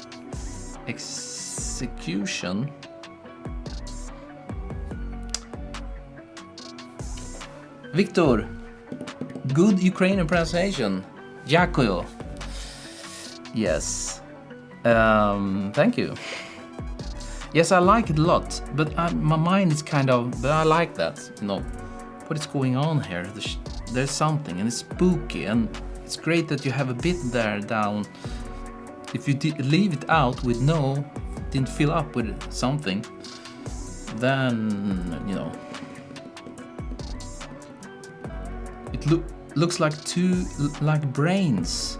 Speaker 1: execution. Victor, good Ukrainian pronunciation. Дякую. Yes. Thank you. Yes, I like it a lot, but my mind is kind of... But I like that, you know. What is going on here? There's something, and it's spooky, and it's great that you have a bit there down. If you leave it out with no, didn't fill up with something, then, you know, it looks like two like brains.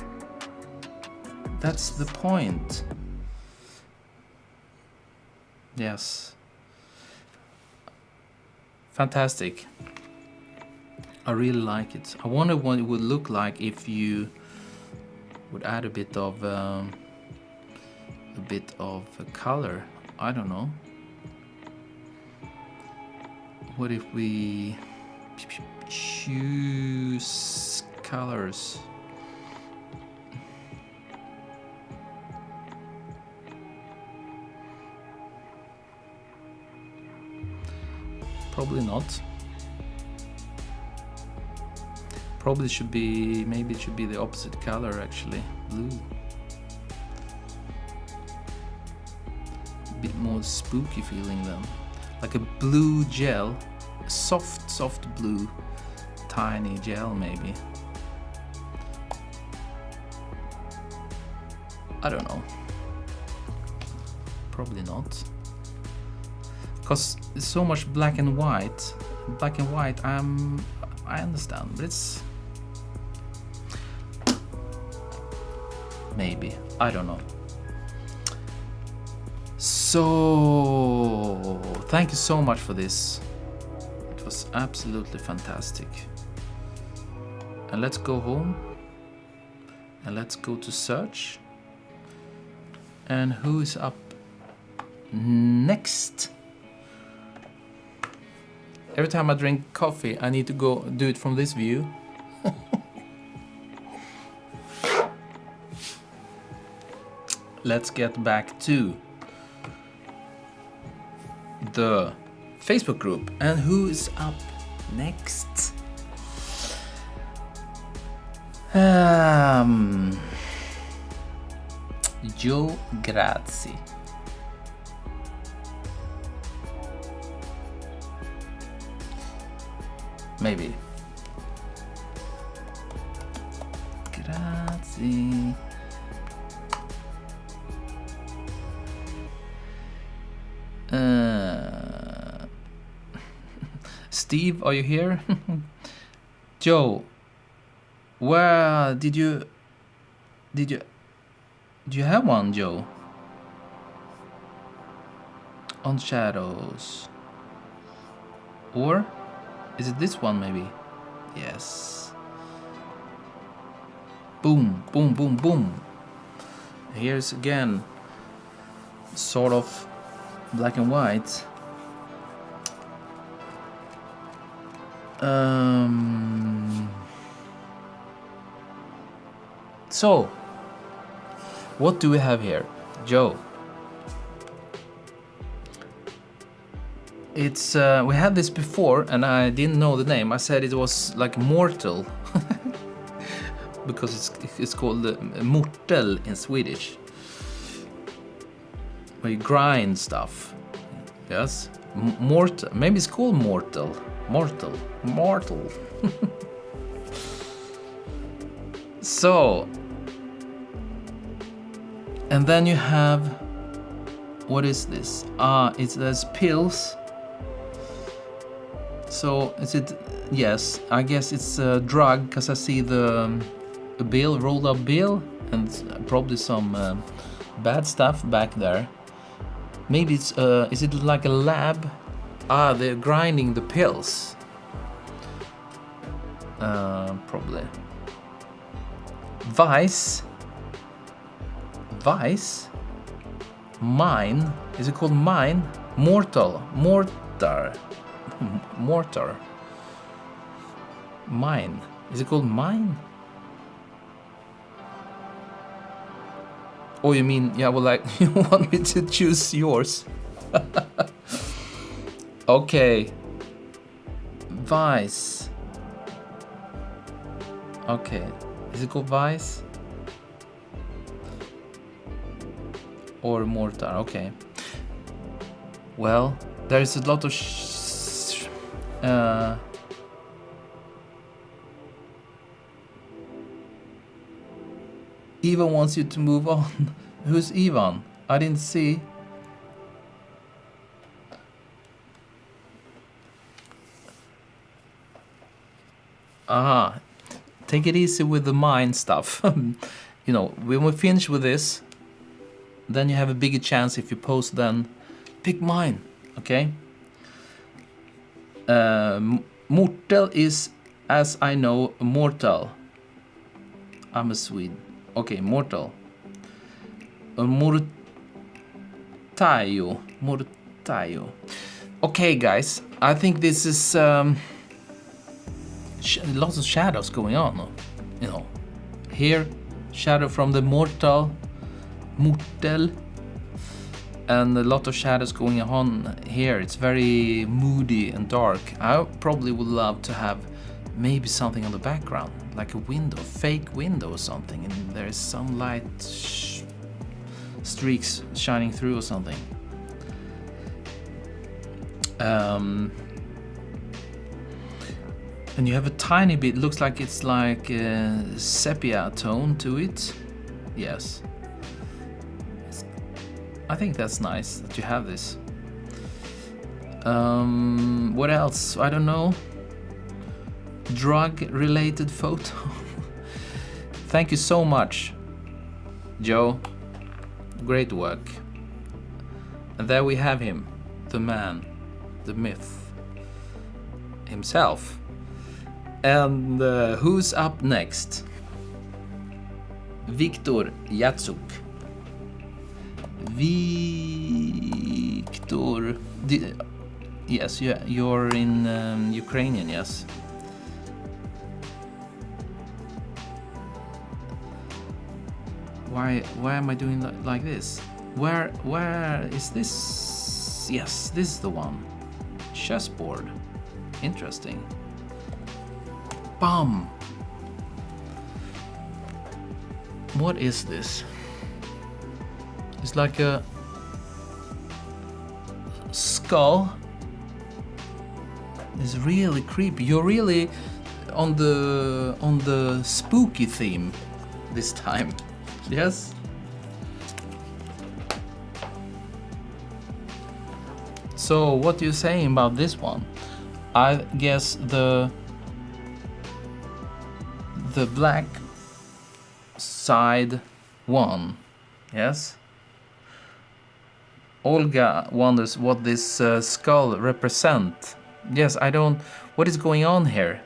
Speaker 1: That's the point. Yes. Fantastic. I really like it. I wonder what it would look like if you would add a bit of color. I don't know. What if we choose colors? Probably not. Probably should be, maybe it should be the opposite color actually, blue. A bit more spooky feeling then. Like a blue gel, a soft blue, tiny gel maybe. I don't know. Probably not. Because it's so much black and white. Black and white, I understand, but it's... Maybe, I don't know. So, thank you so much for this. It was absolutely fantastic. And let's go home. And let's go to search. And who is up next? Every time I drink coffee, I need to go do it from this view. Let's get back to the Facebook group. And who is up next? Joe Grazie. Maybe. Grazie. Steve, are you here? Joe, where do you have one, Joe? On shadows. Or is it this one maybe? Yes. Boom, boom, boom, boom. Here's again sort of black and white. So, what do we have here, Joe? It's we had this before, and I didn't know the name. I said it was like mortal, because it's called mortel in Swedish, where you grind stuff. Yes, mortal. Maybe it's called mortal. Mortal. So And then you have, what is this? There's pills. So is it? Yes, I guess it's a drug because I see the a bill, rolled up bill, and probably some bad stuff back there. Maybe it's is it like a lab? They're grinding the pills. Probably. Vice. Mine. Is it called mine? Mortar. Mine. Is it called mine? Oh, you mean, yeah, well, like, you want me to choose yours? Okay. Vice. Okay. Is it called Vice? Or Mortar? Okay. Well, there's a lot of Ivan wants you to move on. Who's Ivan? I didn't see. Aha. Take it easy with the mine stuff. You know, when we finish with this, then you have a bigger chance if you post then. Pick mine, okay? Mortal is, as I know, mortal. I'm a Swede. Okay, mortal. Mortaio. Okay, guys, I think this is lots of shadows going on. You know, here, shadow from the mortal, and a lot of shadows going on here. It's very moody and dark. I probably would love to have maybe something on the background, like a window, fake window or something, and there's some light streaks shining through or something. And you have a tiny bit, looks like it's like a sepia tone to it. Yes. I think that's nice that you have this. What else? I don't know. Drug-related photo. Thank you so much, Joe. Great work. And there we have him, the man, the myth himself. And who's up next? Viktor Yatsuk. Viktor. Yes, you're in Ukrainian, yes. Why am I doing like this? Where is this? Yes, this is the one. Chessboard. Interesting. Bum. What is this? It's like a skull. It's really creepy. You're really on the spooky theme this time. Yes. So what are you saying about this one? I guess the black side won. Yes. Olga wonders what this skull represents. Yes, I don't. What is going on here?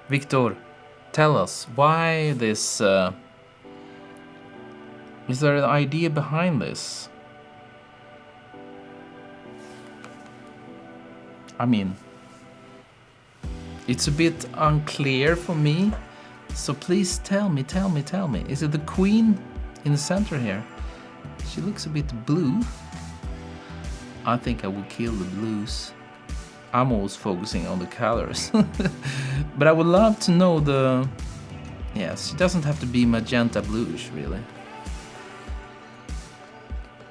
Speaker 1: Victor, tell us why this. Is there an idea behind this? I mean, it's a bit unclear for me. So please tell me. Is it the queen in the center here? She looks a bit blue. I think I will kill the blues. I'm always focusing on the colors. But I would love to know the... Yes, it doesn't have to be magenta bluish, really.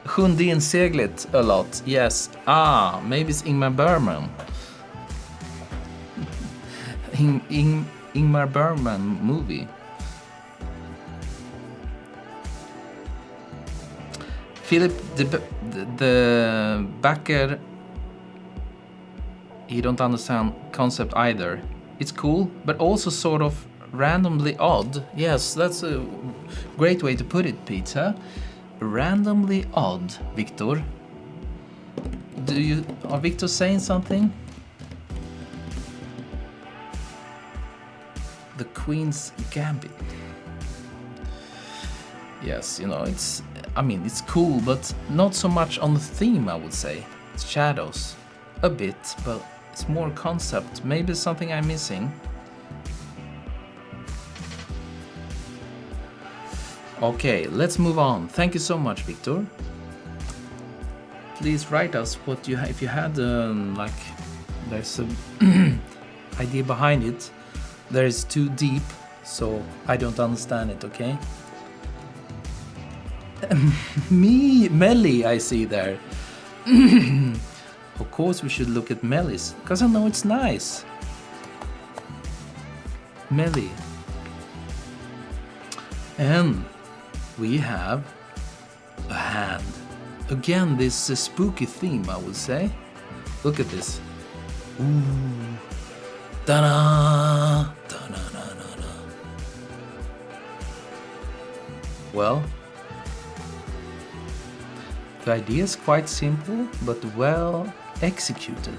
Speaker 1: Hundin seglet a lot, yes. Maybe it's Ingmar Bergman. Ingmar Bergman movie. Philip the backer, he don't understand concept either. It's cool, but also sort of randomly odd. Yes, that's a great way to put it, Peter. Randomly odd, Victor. Are Victor saying something? The Queen's Gambit. Yes, you know, it's cool, but not so much on the theme, I would say. It's shadows. A bit, but it's more concept. Maybe something I'm missing. Okay, let's move on. Thank you so much, Victor. Please write us what you if you had like there's a idea behind it. There is too deep, so I don't understand it. Okay. Melly, I see there. Of course, we should look at Melly's because I know it's nice. Melly, and we have a hand. Again, this spooky theme, I would say. Look at this. Ooh. Da-da! Da-da-da-da-da. Well, the idea is quite simple, but well executed.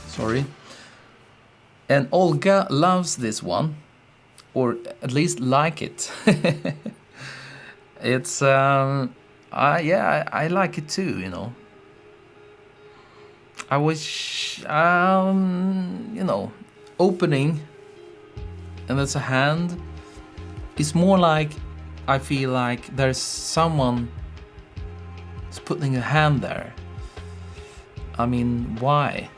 Speaker 1: Sorry. And Olga loves this one, or at least like it. It's yeah, I like it too, you know. I was you know, opening, and there's a hand. It's more like I feel like there's someone who's putting a hand there. I mean, why?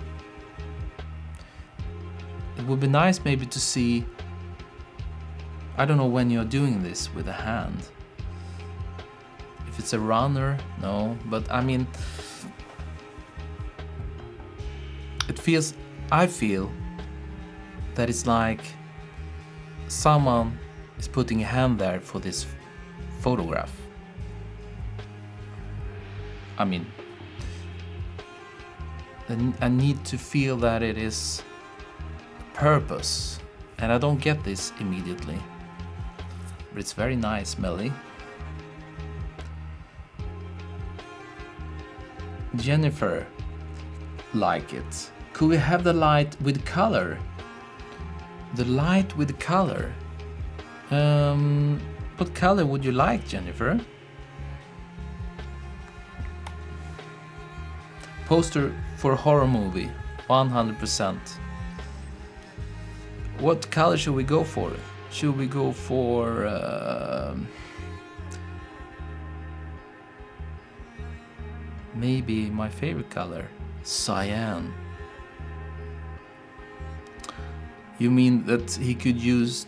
Speaker 1: It would be nice maybe to see. I don't know when you're doing this with a hand. If it's a runner, no, but I mean, I feel that it's like someone is putting a hand there for this photograph. I mean, I need to feel that it is purpose, and I don't get this immediately. But it's very nice, Melly. Jennifer, like it. Could we have the light with color? The light with color. What color would you like, Jennifer? Poster for a horror movie, 100%. What color should we go for? Should we go for maybe my favorite color, cyan? You mean that he could use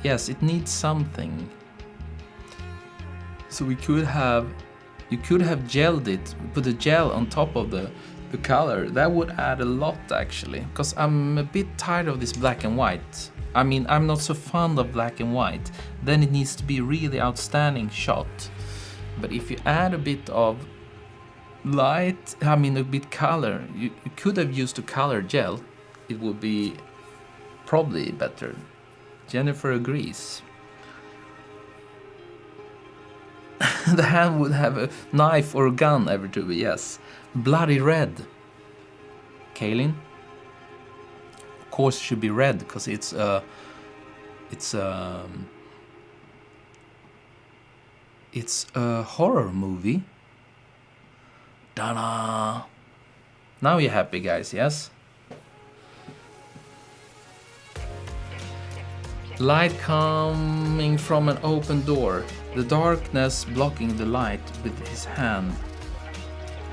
Speaker 1: yes, it needs something. So you could have gelled it, put a gel on top of the color. That would add a lot actually, because I'm a bit tired of this black and white. I mean, I'm not so fond of black and white. Then it needs to be really outstanding shot. But if you add a bit of light, I mean a bit color, you could have used a color gel. It would be probably better. Jennifer agrees. The hand would have a knife or a gun ever to be, yes. Bloody red. Kaylin? Of course it should be red, because it's a horror movie. Ta-da! Now you're happy, guys, yes? Light coming from an open door. The darkness blocking the light with his hand.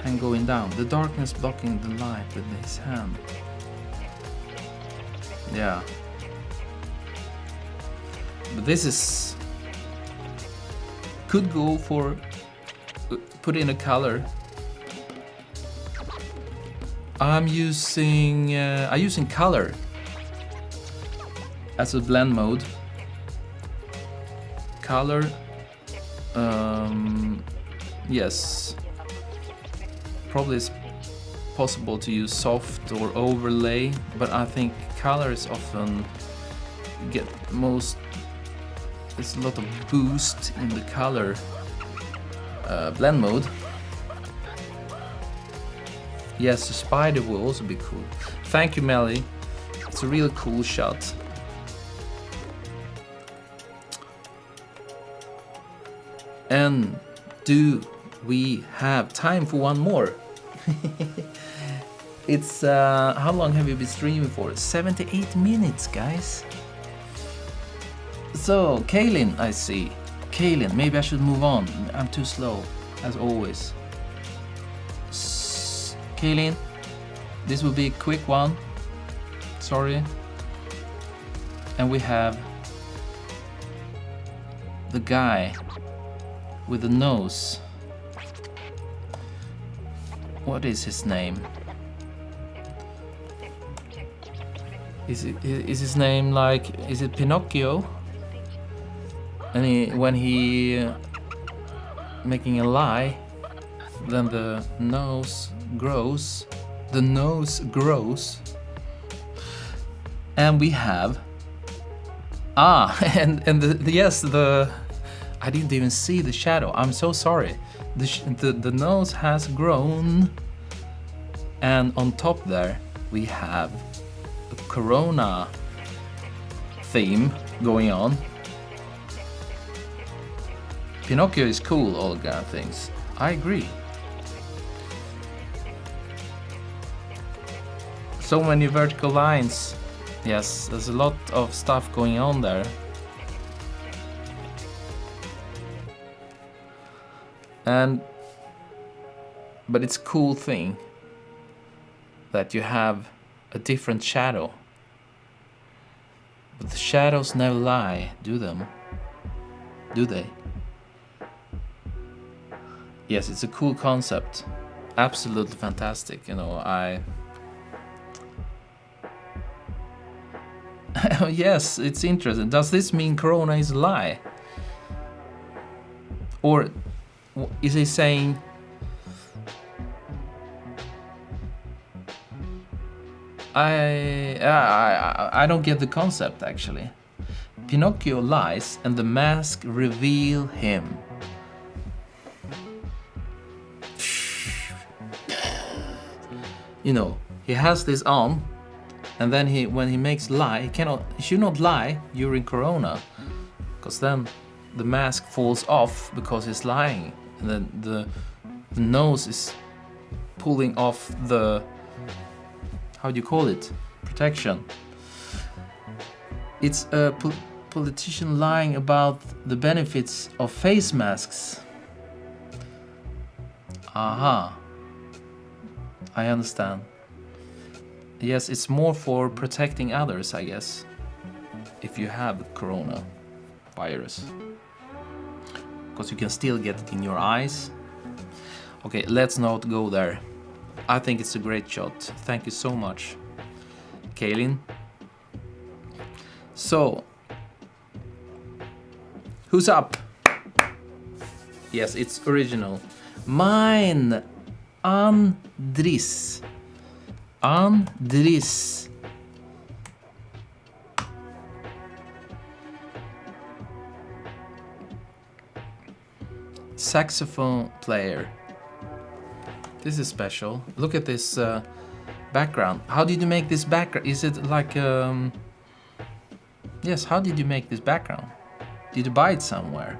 Speaker 1: And going down. The darkness blocking the light with his hand. Yeah. But this is... could go for... put in a color. I'm using color. as a blend mode. Color, yes, probably it's possible to use soft or overlay, but I think color is often get most. There's a lot of boost in the color blend mode. Yes, the spider will also be cool. Thank you, Melly. It's a real cool shot. And do we have time for one more? It's how long have you been streaming for? 78 minutes, guys. So, Kaylin, I see. Kaylin, maybe I should move on. I'm too slow, as always. Kaylin, this will be a quick one. Sorry. And we have the guy with the nose. What is his name? Is his name like, is it Pinocchio? And when he making a lie, then the nose grows. The nose grows. And we have yes, I didn't even see the shadow. I'm so sorry. The nose has grown, and on top there we have a Corona theme going on. Pinocchio is cool, all kind of things. I agree. So many vertical lines. Yes, there's a lot of stuff going on there. But it's a cool thing that you have a different shadow. But the shadows never lie, do them? Do they? Yes, it's a cool concept. Absolutely fantastic, you know, Yes, it's interesting. Does this mean Corona is a lie? Or is he saying I don't get the concept actually. Pinocchio lies and the mask reveal him. You know, he has this on, and then when he makes lie, he should not lie during Corona, because then the mask falls off because he's lying, and then the nose is pulling off the, how do you call it? Protection. It's a politician lying about the benefits of face masks. Aha. I understand. Yes, it's more for protecting others, I guess. If you have Corona virus. Because you can still get it in your eyes. Okay, let's not go there. I think it's a great shot. Thank you so much, Kaylin. So, who's up? Yes, it's original. Mine, Andris. Andris. Saxophone player. This is special. Look at this background. How did you make this background? Is it like yes, how did you make this background? Did you buy it somewhere?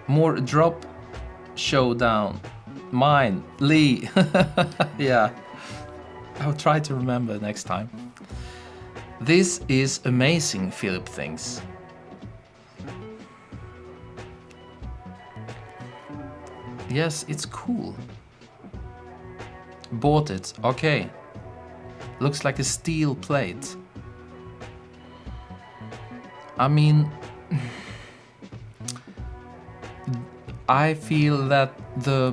Speaker 1: More drop showdown. Mine, Lee. Yeah, I'll try to remember next time. This is amazing, Philip thinks. Yes, it's cool. Bought it. Okay. Looks like a steel plate. I mean, I feel that the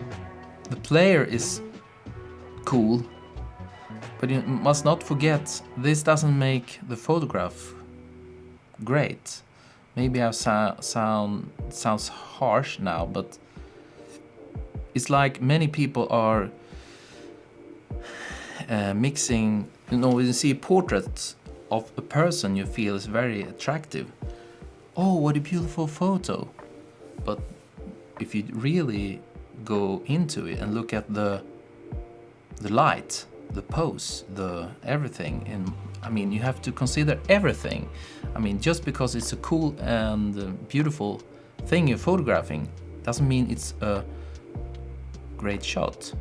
Speaker 1: player is cool, But you must not forget, this doesn't make the photograph great. Maybe I sounds harsh now, but it's like many people are mixing. You know, when you see a portrait of a person you feel is very attractive. Oh, what a beautiful photo! But if you really go into it and look at the light, the pose, the everything, and I mean, you have to consider everything. I mean, just because it's a cool and beautiful thing you're photographing doesn't mean it's a great shot.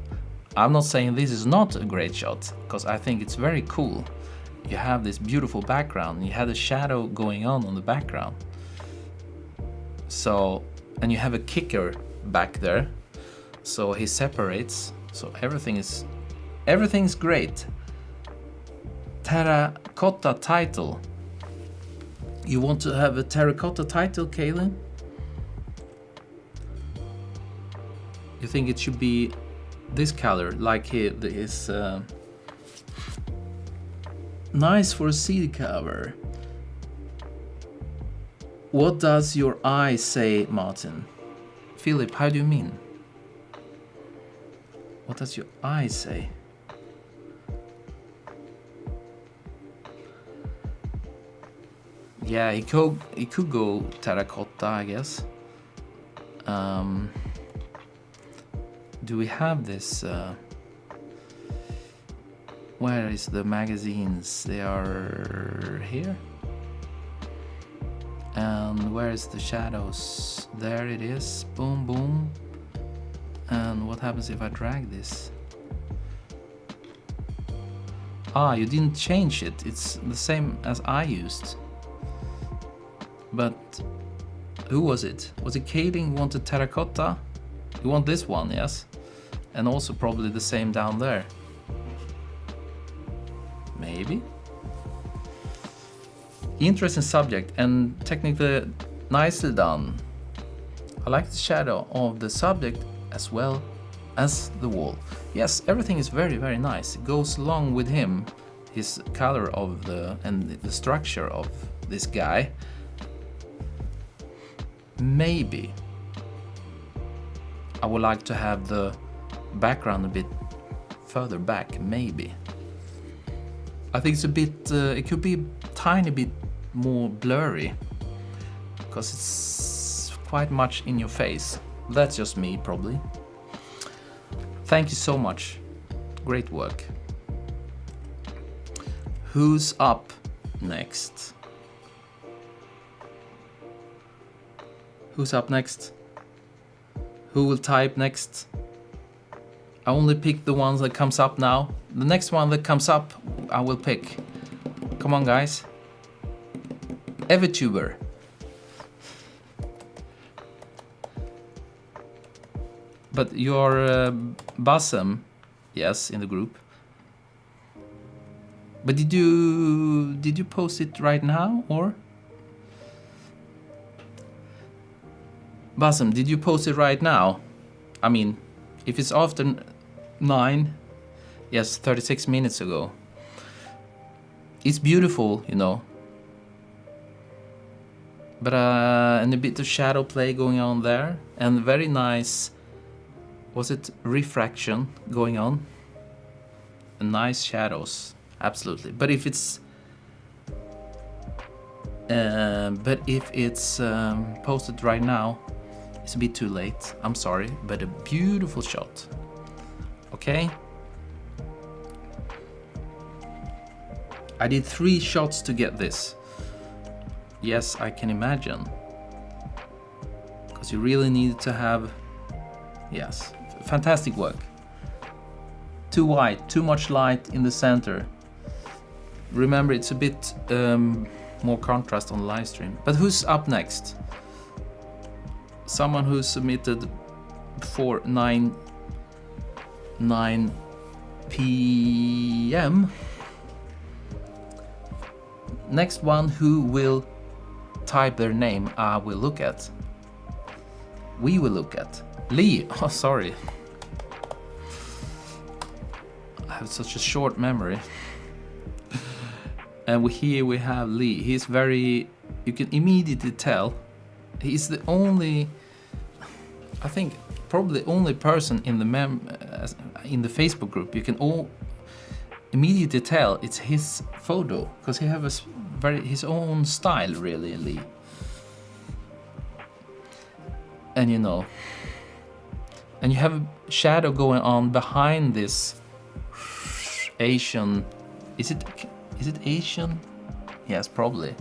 Speaker 1: I'm not saying this is not a great shot, because I think it's very cool. You have this beautiful background, you have a shadow going on the background. So, and you have a kicker back there, so he separates, so everything's great. Terracotta title. You want to have a terracotta title, Kaylin? You think it should be this color, like his nice for a CD cover. What does your eye say, Martin? Philip, how do you mean? What does your eye say? Yeah, he could go terracotta, I guess. Do we have this? Where is the magazines? They are here. And where is the shadows? There it is. Boom, boom. And what happens if I drag this? Ah, you didn't change it. It's the same as I used. But who was it? Was it Kaylin who wanted terracotta? You want this one, yes? And also probably the same down there. Maybe? Interesting subject and technically nicely done. I like the shadow of the subject as well as the wall. Yes, everything is very, very nice. It goes along with him, his color of and the structure of this guy. Maybe I would like to have the background a bit further back, maybe. I think it's a bit, it could be a tiny bit more blurry, because it's quite much in your face. That's just me, probably. Thank you so much. Great work. Who's up next? Who's up next? Who will type next? I only pick the ones that comes up now. The next one that comes up, I will pick. Come on, guys. Evertuber. But you're Bassem, yes, in the group. But did you post it right now, or? Bassem, did you post it right now? I mean, if it's after 9, yes, 36 minutes ago. It's beautiful, you know. But and a bit of shadow play going on there, and very nice. Was it refraction going on? And nice shadows, absolutely. But if it's posted right now, it's a bit too late. I'm sorry, but a beautiful shot. Okay. I did 3 shots to get this. Yes, I can imagine. Because you really need to have, yes, fantastic work. Too white, too much light in the center. Remember, it's a bit more contrast on the live stream. But who's up next? Someone who submitted before 9 p.m. Next one who will type their name, I will look at. We will look at. Lee, oh sorry. have such a short memory. And here we have Lee. He's very, you can immediately tell, he's the only, I think, probably the only person in the Facebook group you can all immediately tell it's his photo, because he have his own style, really, Lee. And you know, and you have a shadow going on behind this Asian. Is it Asian? Yes, probably.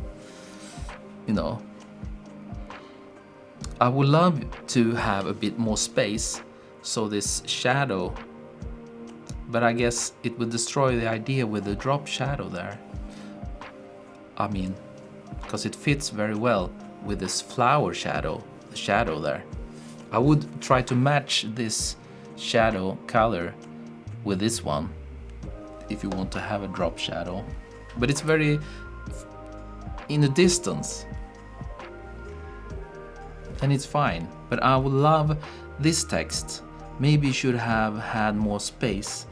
Speaker 1: You know, I would love to have a bit more space, so this shadow, but I guess it would destroy the idea with the drop shadow there. I mean, because it fits very well with this flower shadow, the shadow there. I would try to match this shadow color with this one if you want to have a drop shadow, but it's very in the distance and it's fine. But I would love this text. Maybe you should have had more space,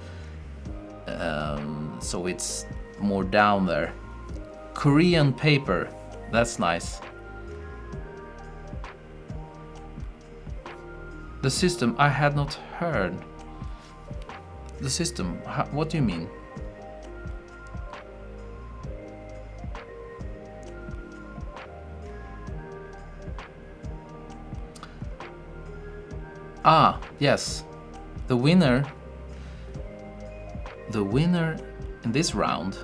Speaker 1: so it's more down there. Korean paper, that's nice. The system, I had not heard. The system, what do you mean? Ah, yes. The winner in this round,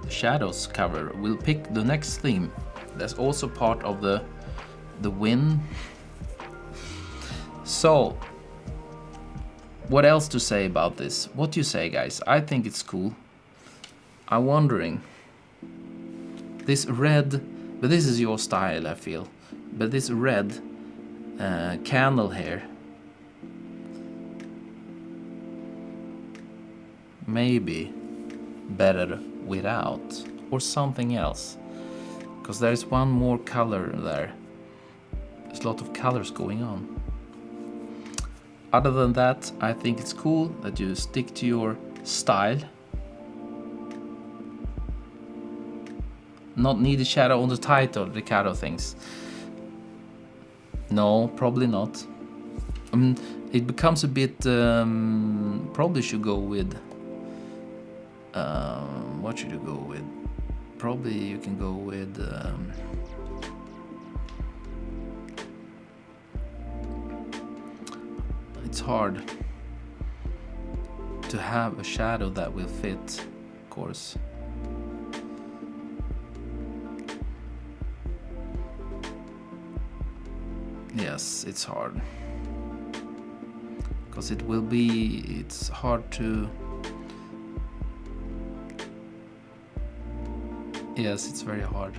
Speaker 1: the Shadows cover, will pick the next theme. That's also part of the win. So, what else to say about this? What do you say, guys? I think it's cool. I'm wondering, this red, but this is your style, I feel. But this red candle here, maybe better without, or something else, because there is one more color there. There's a lot of colors going on. Other than that, I think it's cool that you stick to your style. Not need a shadow on the title, Ricardo thinks. No, probably not. It becomes a bit, probably should go with, what should you go with? Probably you can go with, it's hard to have a shadow that will fit, of course. Yes, it's hard. Because it's hard to... Yes, it's very hard.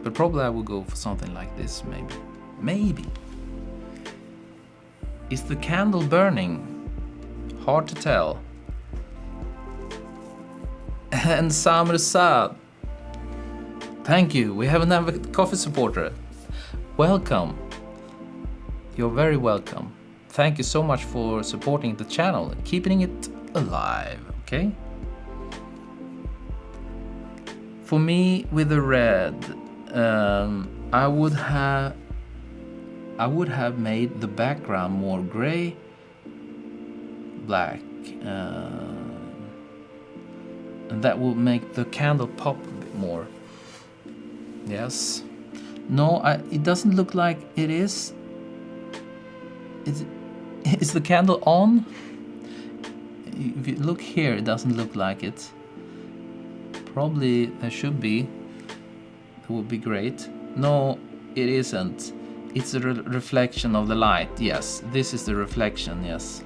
Speaker 1: But probably I will go for something like this, maybe. Maybe. Is the candle burning? Hard to tell. And Samr Saad. Thank you. We have another coffee supporter. Welcome. You're very welcome. Thank you so much for supporting the channel and keeping it alive, okay? For me, with the red, I would have made the background more gray, black, and that will make the candle pop a bit more. Yes. No, it doesn't look like it is. Is the candle on? If you look here, it doesn't look like it. Probably there should be. It would be great. No, it isn't. It's a reflection of the light. Yes, this is the reflection, yes.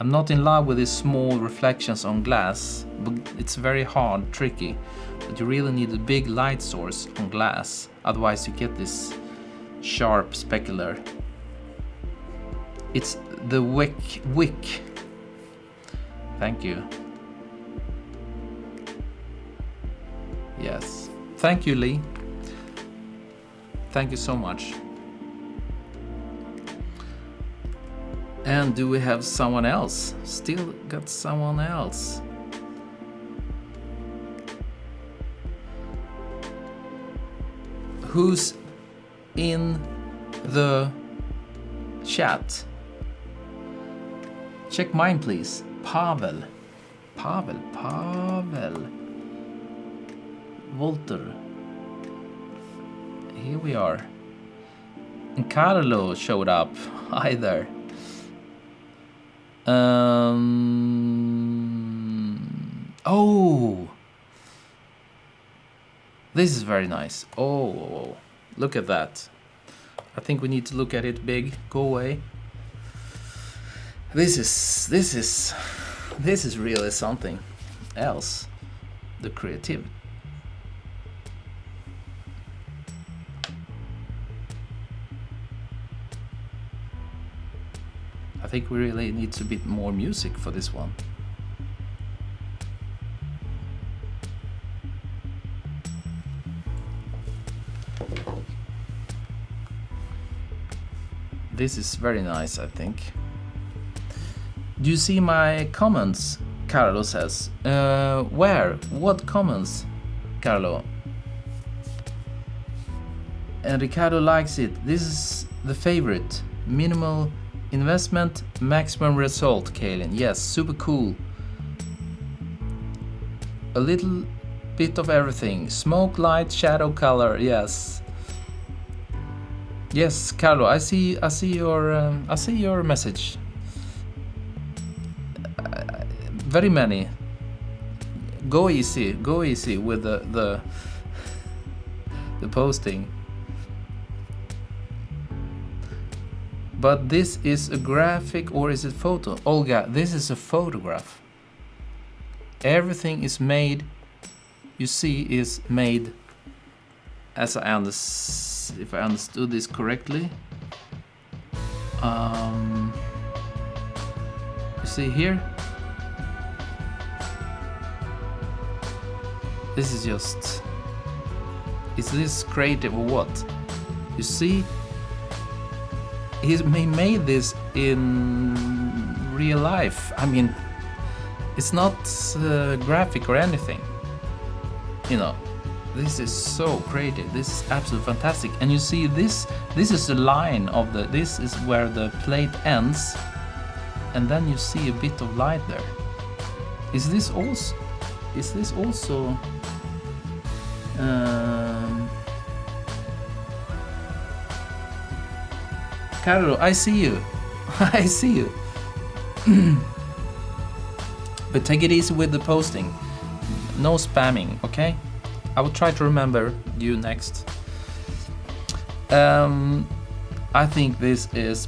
Speaker 1: I'm not in love with these small reflections on glass, but it's very hard, tricky. But you really need a big light source on glass. Otherwise you get this sharp specular. It's the wick. Thank you. Yes. Thank you, Lee. Thank you so much. And do we have someone else? Still got someone else. who's in the chat? Check mine, please. Pavel. Walter. Here we are. And Carlo showed up. Hi there. Oh, this is very nice. Oh, look at that. I think we need to look at it big. Go away. This is really something else. The creativity. I think we really need a bit more music for this one. This is very nice, I think. Do you see my comments? Carlo says. Where? What comments, Carlo? And Ricardo likes it. This is the favorite. Minimal investment, maximum result, Kaelin. Yes, super cool. A little bit of everything. Smoke, light, shadow, color. Yes. Yes, Carlo. I see your message. Very many. Go easy with the posting. But this is a graphic or is it photo? Olga, this is a photograph. Everything is made, you see, is made, as if I understood this correctly. You see here? This is just... Is this creative or what? You see? He made this in real life. I mean, it's not graphic or anything. You know, this is so creative. This is absolutely fantastic. And you see this is the line of the, this is where the plate ends. And then you see a bit of light there. Is this also Carlo, I see you. I see you. But take it easy with the posting. No spamming, okay? I will try to remember you next. I think this is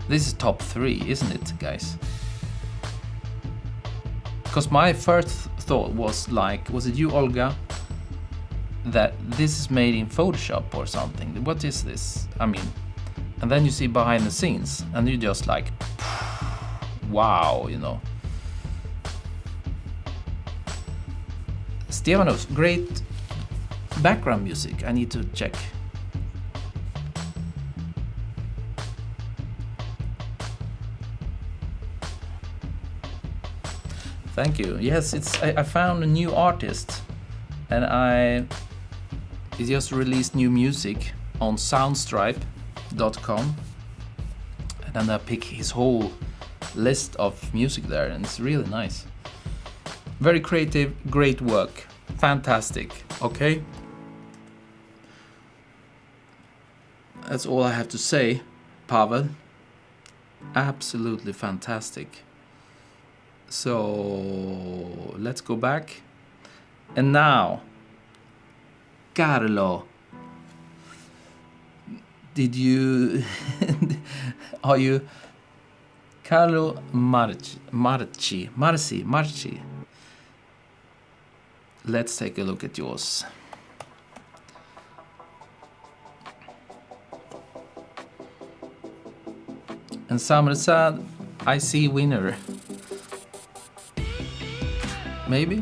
Speaker 1: this is top 3, isn't it, guys? Because my first thought was like, was it you, Olga, that this is made in Photoshop or something? What is this? I mean, and then you see behind the scenes and you just like, wow, you know. Stevanos, great background music. I need to check. Thank you. Yes, I found a new artist, and he just released new music on soundstripe.com, and then I pick his whole list of music there, and it's really nice. Very creative, great work, fantastic. Okay, that's all I have to say, Pavel. Absolutely fantastic. So let's go back, and now, Carlo, did you are you Carlo Marci? Let's take a look at yours. And Samrsad, I see winner. Maybe,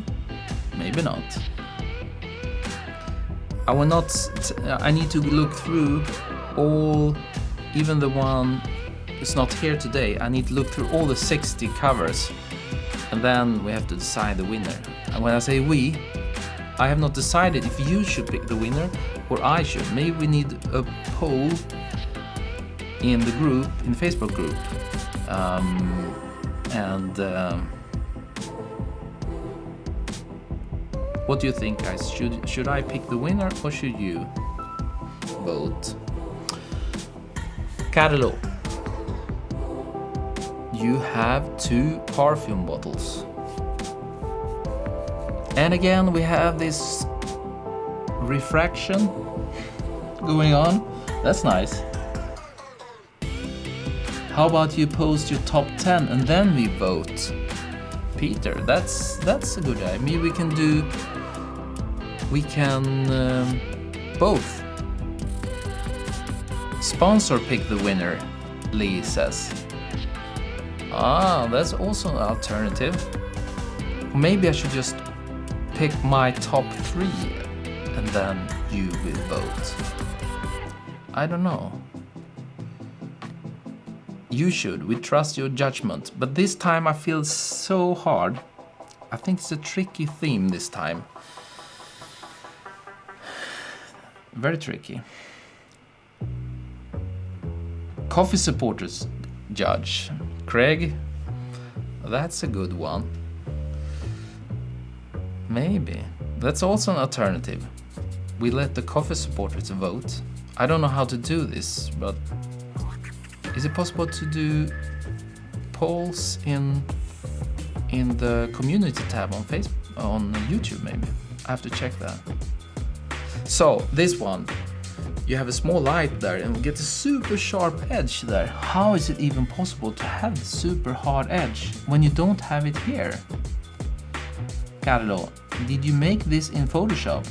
Speaker 1: maybe not. I will not. I need to look through all, even the one is not here today. I need to look through all the 60 covers, and then we have to decide the winner. And when I say we, I have not decided if you should pick the winner or I should. Maybe we need a poll in the group, in the Facebook group. What do you think, guys? Should I pick the winner or should you vote? Carlo, you have 2 perfume bottles. And again, we have this refraction going on. That's nice. How about you post your top 10 and then we vote? Peter, that's a good idea. Maybe we can both. Sponsor pick the winner, Lee says. Ah, that's also an alternative. Maybe I should just pick my top 3 and then you will vote. I don't know. You should. We trust your judgment. But this time I feel so hard. I think it's a tricky theme this time. Very tricky. Coffee supporters judge. Craig, that's a good one. Maybe. That's also an alternative. We let the coffee supporters vote. I don't know how to do this, but is it possible to do polls in the community tab on Facebook, on YouTube maybe? I have to check that. So this one, you have a small light there and get a super sharp edge there. How is it even possible to have a super hard edge when you don't have it here? Carlo, did you make this in Photoshop?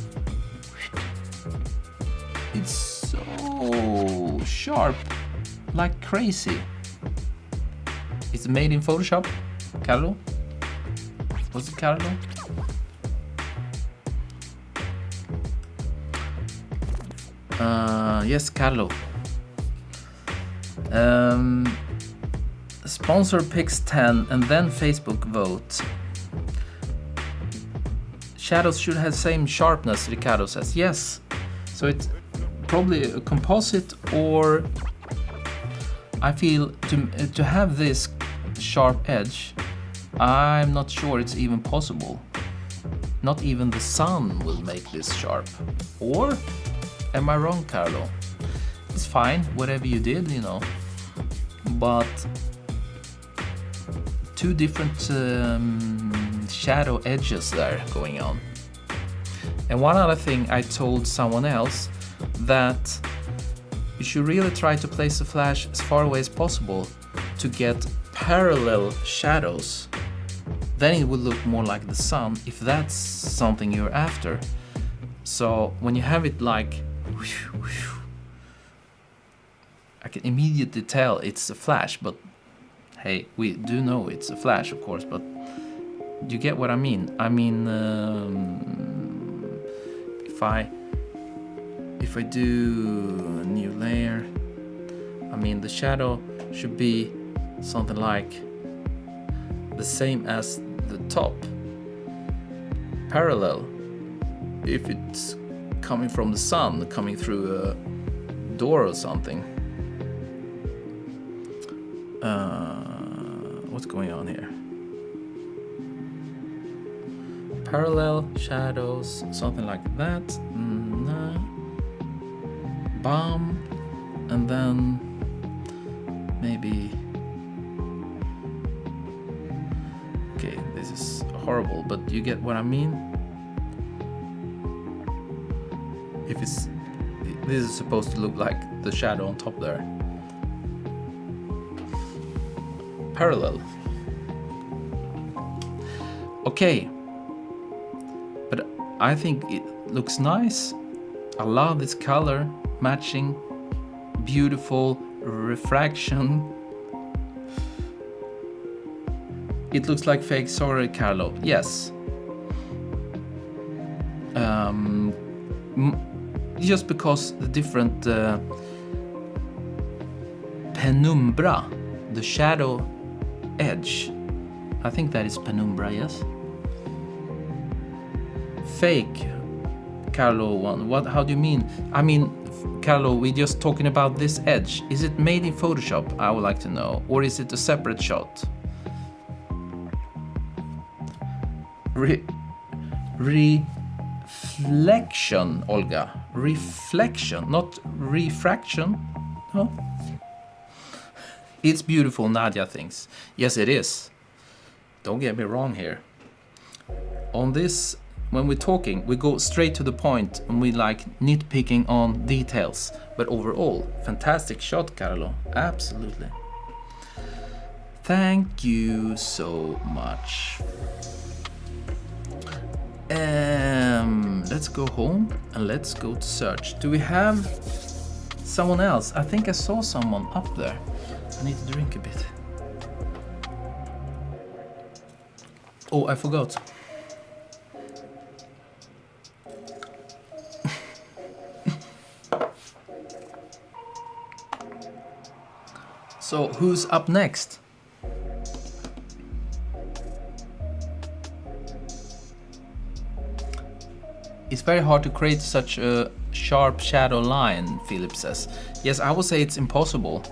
Speaker 1: It's so sharp, like crazy. It's made in Photoshop, Carlo? Was it Carlo? Yes, Carlo. Sponsor picks 10 and then Facebook vote. Shadows should have same sharpness, Ricardo says. Yes. So it's probably a composite, or I feel to have this sharp edge, I'm not sure it's even possible. Not even the sun will make this sharp. Or am I wrong, Carlo? It's fine, whatever you did, you know. But 2 different shadow edges there going on. And one other thing, I told someone else that you should really try to place the flash as far away as possible to get parallel shadows. Then it will look more like the sun, if that's something you're after. So when you have it like, I can immediately tell it's a flash, but hey, we do know it's a flash, of course, but you get what I mean. I mean, if I do a new layer, I mean the shadow should be something like the same as the top, parallel. If it's coming from the sun, coming through a door or something. What's going on here? Parallel shadows, something like that. Bomb, and then maybe. Okay, this is horrible, but you get what I mean. If this is supposed to look like the shadow on top there. Parallel. Okay, but I think it looks nice. I love this color matching, beautiful refraction. It looks like fake. Sorry, Carlo. Yes. Just because the different penumbra, the shadow edge, I think that is penumbra, yes. Fake Carlo one. What? How do you mean? I mean, Carlo, we're just talking about this edge. Is it made in Photoshop? I would like to know. Or is it a separate shot? Reflection, Olga. Reflection, not refraction. No. It's beautiful, Nadia thinks. Yes, it is. Don't get me wrong here. On this, when we're talking, we go straight to the point and we like nitpicking on details. But overall, fantastic shot, Carlo. Absolutely. Thank you so much. Let's go home and let's go to search. Do we have someone else? I think I saw someone up there. I need to drink a bit. Oh, I forgot. So, who's up next? It's very hard to create such a sharp shadow line, Philip says. Yes, I would say it's impossible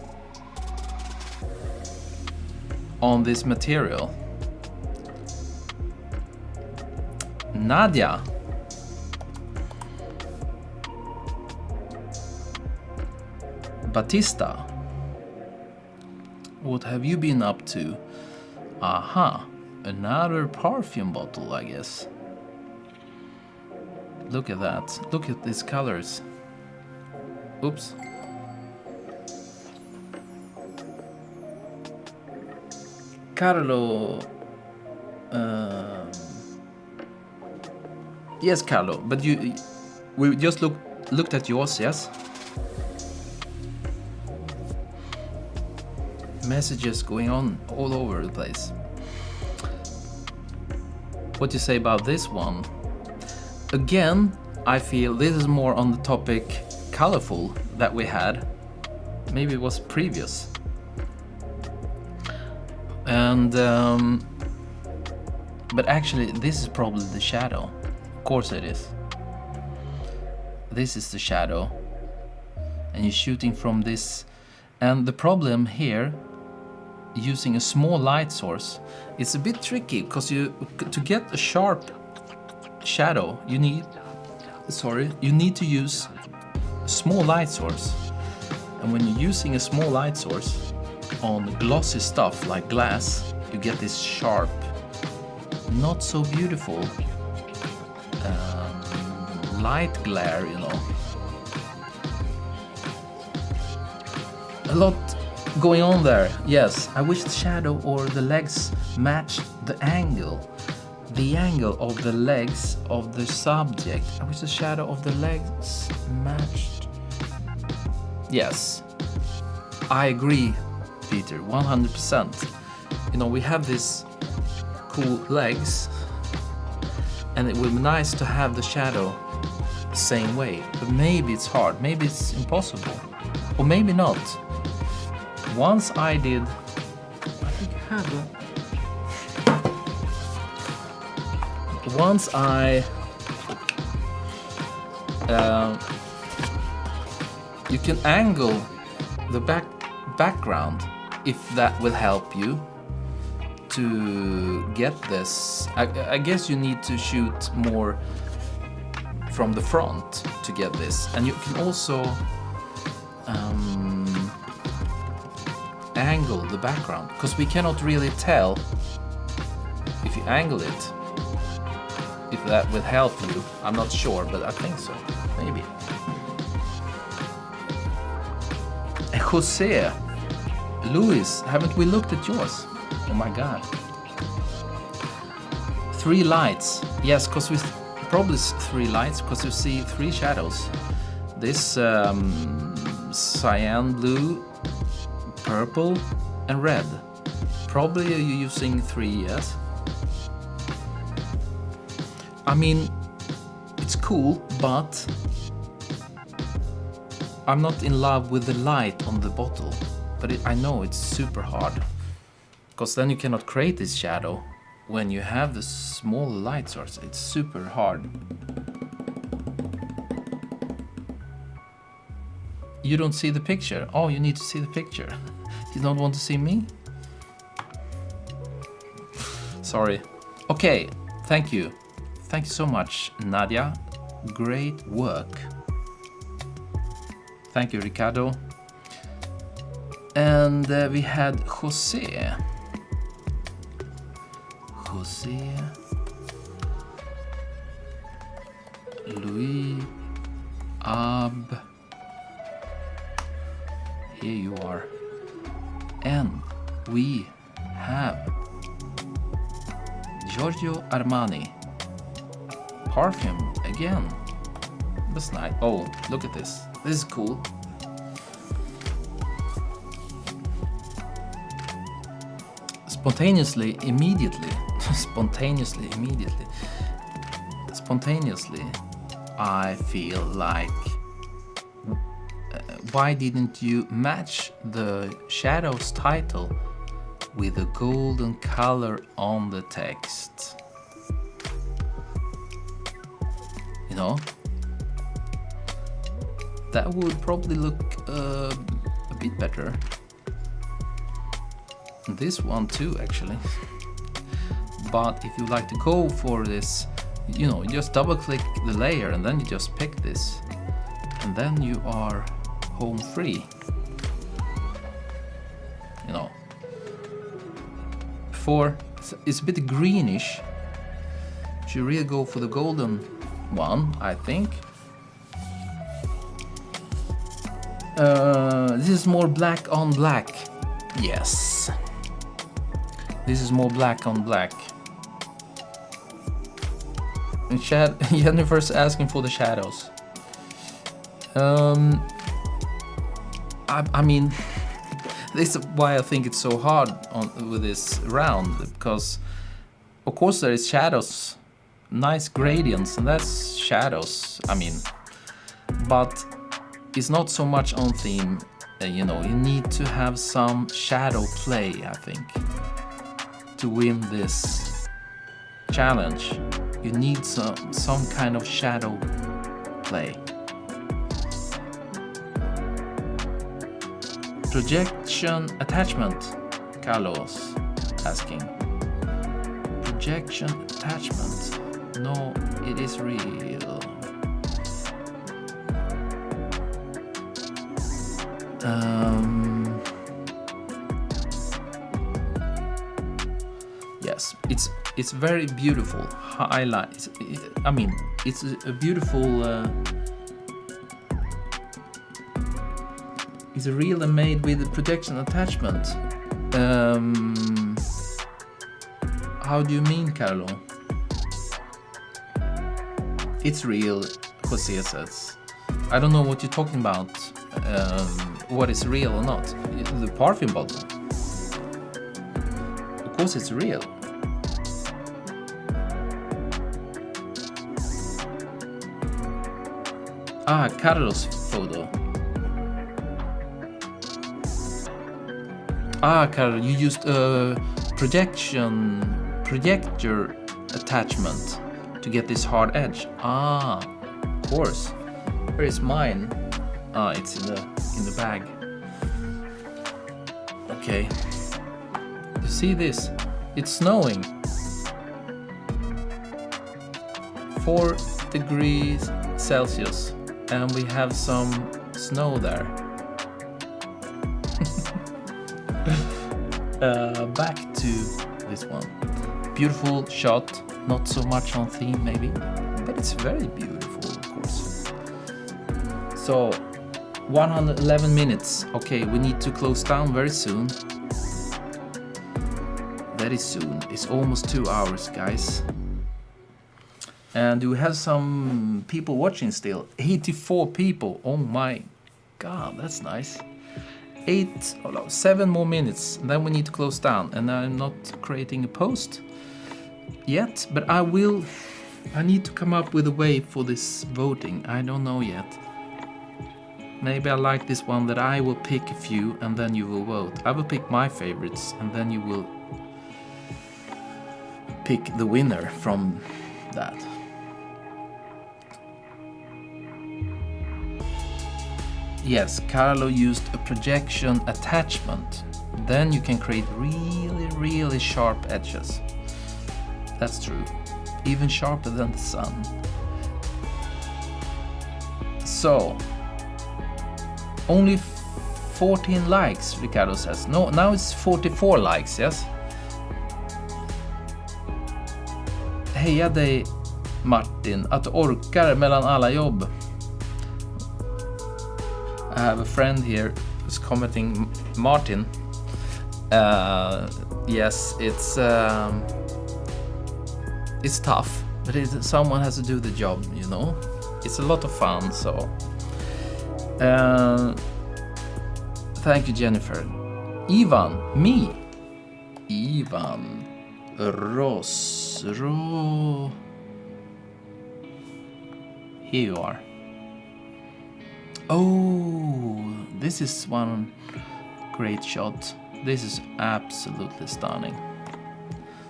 Speaker 1: on this material. Nadia. Batista. What have you been up to? Aha, another perfume bottle, I guess. Look at that. Look at these colors. Oops. Carlo. Yes, Carlo, but we just looked at yours, yes? Messages going on all over the place. What do you say about this one? Again, I feel this is more on the topic colorful that we had. Maybe it was previous. And but actually this is probably the shadow. Of course it is. This is the shadow. And you're shooting from this. And the problem here, using a small light source, it's a bit tricky because to get a sharp shadow, you need to use a small light source. And when you're using a small light source on glossy stuff like glass, you get this sharp, not so beautiful light glare, you know. A lot going on there. Yes, I wish the shadow or the legs matched the angle of the legs of the subject. I wish the shadow of the legs matched. Yes, I agree, Peter, 100%. You know, we have these cool legs, and it would be nice to have the shadow the same way. But maybe it's hard, maybe it's impossible, or maybe not. Once I did, I think I have a... Once I, you can angle the background if that will help you to get this. I guess you need to shoot more from the front to get this, and you can also angle the background, because we cannot really tell if you angle it. If that will help you, I'm not sure, but I think so. Maybe. Jose, Luis, haven't we looked at yours? Oh my God. 3 lights. Yes, because we probably 3 lights, because you see 3 shadows. This cyan blue, purple, and red. Probably you're using 3, yes? I mean, it's cool, but I'm not in love with the light on the bottle. But I know it's super hard, because then you cannot create this shadow when you have the small light source. It's super hard. You don't see the picture. Oh, you need to see the picture. You don't want to see me? Sorry. Okay, thank you. Thank you so much, Nadia. Great work. Thank you, Ricardo. And we had Jose. Louis, Ab. Here you are. And we have Giorgio Armani. Perfume again. That's nice. Oh, look at this. This is cool. Spontaneously, immediately. Spontaneously, I feel like why didn't you match the Shadows title with a golden color on the text? You know, that would probably look a bit better. This one too, actually. But if you like to go for this, you know, just double click the layer and then you just pick this, and then you are home free. You know, before it's a bit greenish. Should really go for the golden one, I think. This is more black on black. Yes. This is more black on black. And Jennifer's asking for the shadows. I mean, this is why I think it's so hard with this round, because of course there is shadows, nice gradients, and that's shadows. I mean, but it's not so much on theme. You know, you need to have some shadow play, I think, to win this challenge. You need some kind of shadow play. Projection attachment, Carlos asking. Projection attachment. No, it is real. Yes, it's very beautiful highlight. I mean, it's a beautiful. It's a reel made with a projection attachment. How do you mean, Carlo? It's real, Jose says. I don't know what you're talking about. What is real or not? The perfume bottle. Of course, it's real. Ah, Carlos' photo. Ah, Carol, you used a projector attachment to get this hard edge. Ah, of course. Where is mine? Ah, it's in the bag. Okay. You see this? It's snowing. 4 degrees Celsius, and we have some snow there. Back to this one. Beautiful shot, not so much on theme maybe, but it's very beautiful, of course. So 111 minutes. Okay, we need to close down very soon. Very soon. It's almost 2 hours, guys. And we have some people watching still. 84 people. Oh my god, that's nice. 7 more minutes, and then we need to close down. And I'm not creating a post yet, but I will. I need to come up with a way for this voting. I don't know yet. Maybe I like this one that I will pick a few and then you will vote. I will pick my favorites and then you will pick the winner from that. Yes, Carlo used a projection attachment. Then you can create really, really sharp edges. That's true. Even sharper than the sun. So, only 14 likes, Ricardo says. No, now it's 44 likes, yes? Heja dig, Martin, att du orkar mellan alla jobb. I have a friend here who's commenting, Martin. Yes, it's tough, but someone has to do the job, you know. It's a lot of fun, so. Thank you, Jennifer. Ivan, me. Ivan Rosro. Here you are. Oh, this is one great shot. This is absolutely stunning.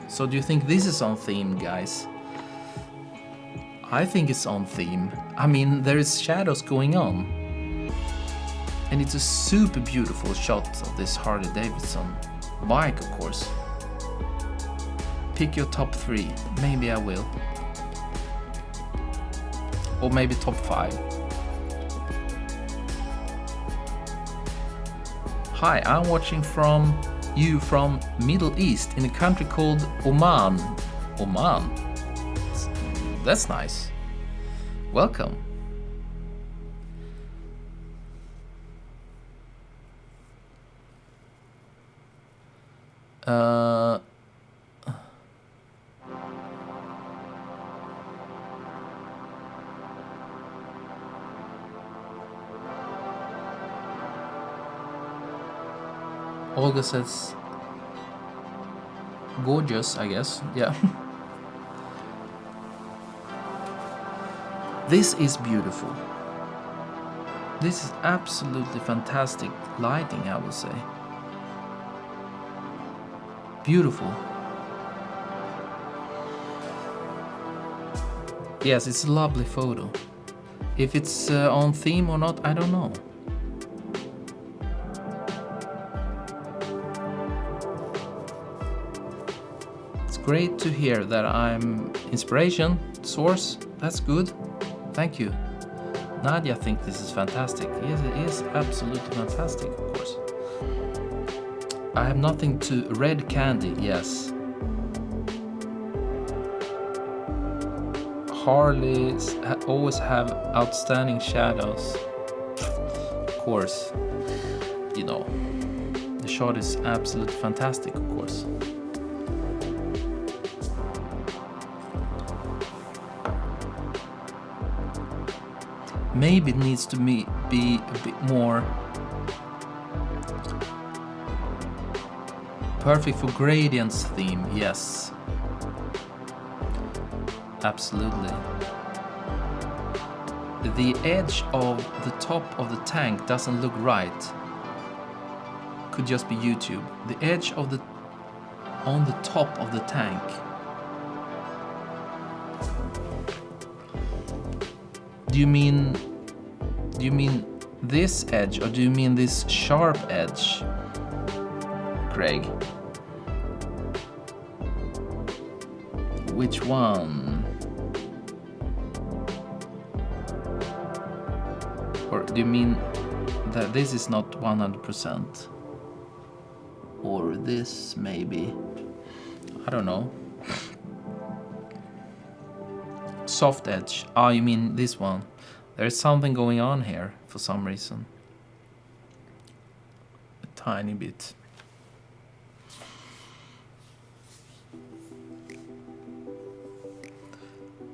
Speaker 1: So do you think this is on theme, guys? I think it's on theme. I mean, there is shadows going on. And it's a super beautiful shot of this Harley Davidson bike, of course. Pick your top 3. Maybe I will. Or maybe top 5. Hi, I'm watching from Middle East in a country called Oman. Oman? That's nice. Welcome. Olga says, gorgeous, I guess. Yeah. This is beautiful. This is absolutely fantastic lighting, I would say. Beautiful. Yes, it's a lovely photo. If it's on theme or not, I don't know. It's great to hear that I'm inspiration source. That's good. Thank you. Nadia thinks this is fantastic. Yes, it is absolutely fantastic, of course. I have nothing to red candy, yes. Harleys always have outstanding shadows. Of course, you know, the shot is absolutely fantastic, of course. Maybe it needs to be a bit more perfect for gradients theme, yes. Absolutely. The edge of the top of the tank doesn't look right. Could just be YouTube. The edge of on the top of the tank. Do you mean this edge, or do you mean this sharp edge, Craig? Which one? Or do you mean that this is not 100%? Or this maybe? I don't know. Soft edge. Ah, you mean this one? There's something going on here for some reason. A tiny bit.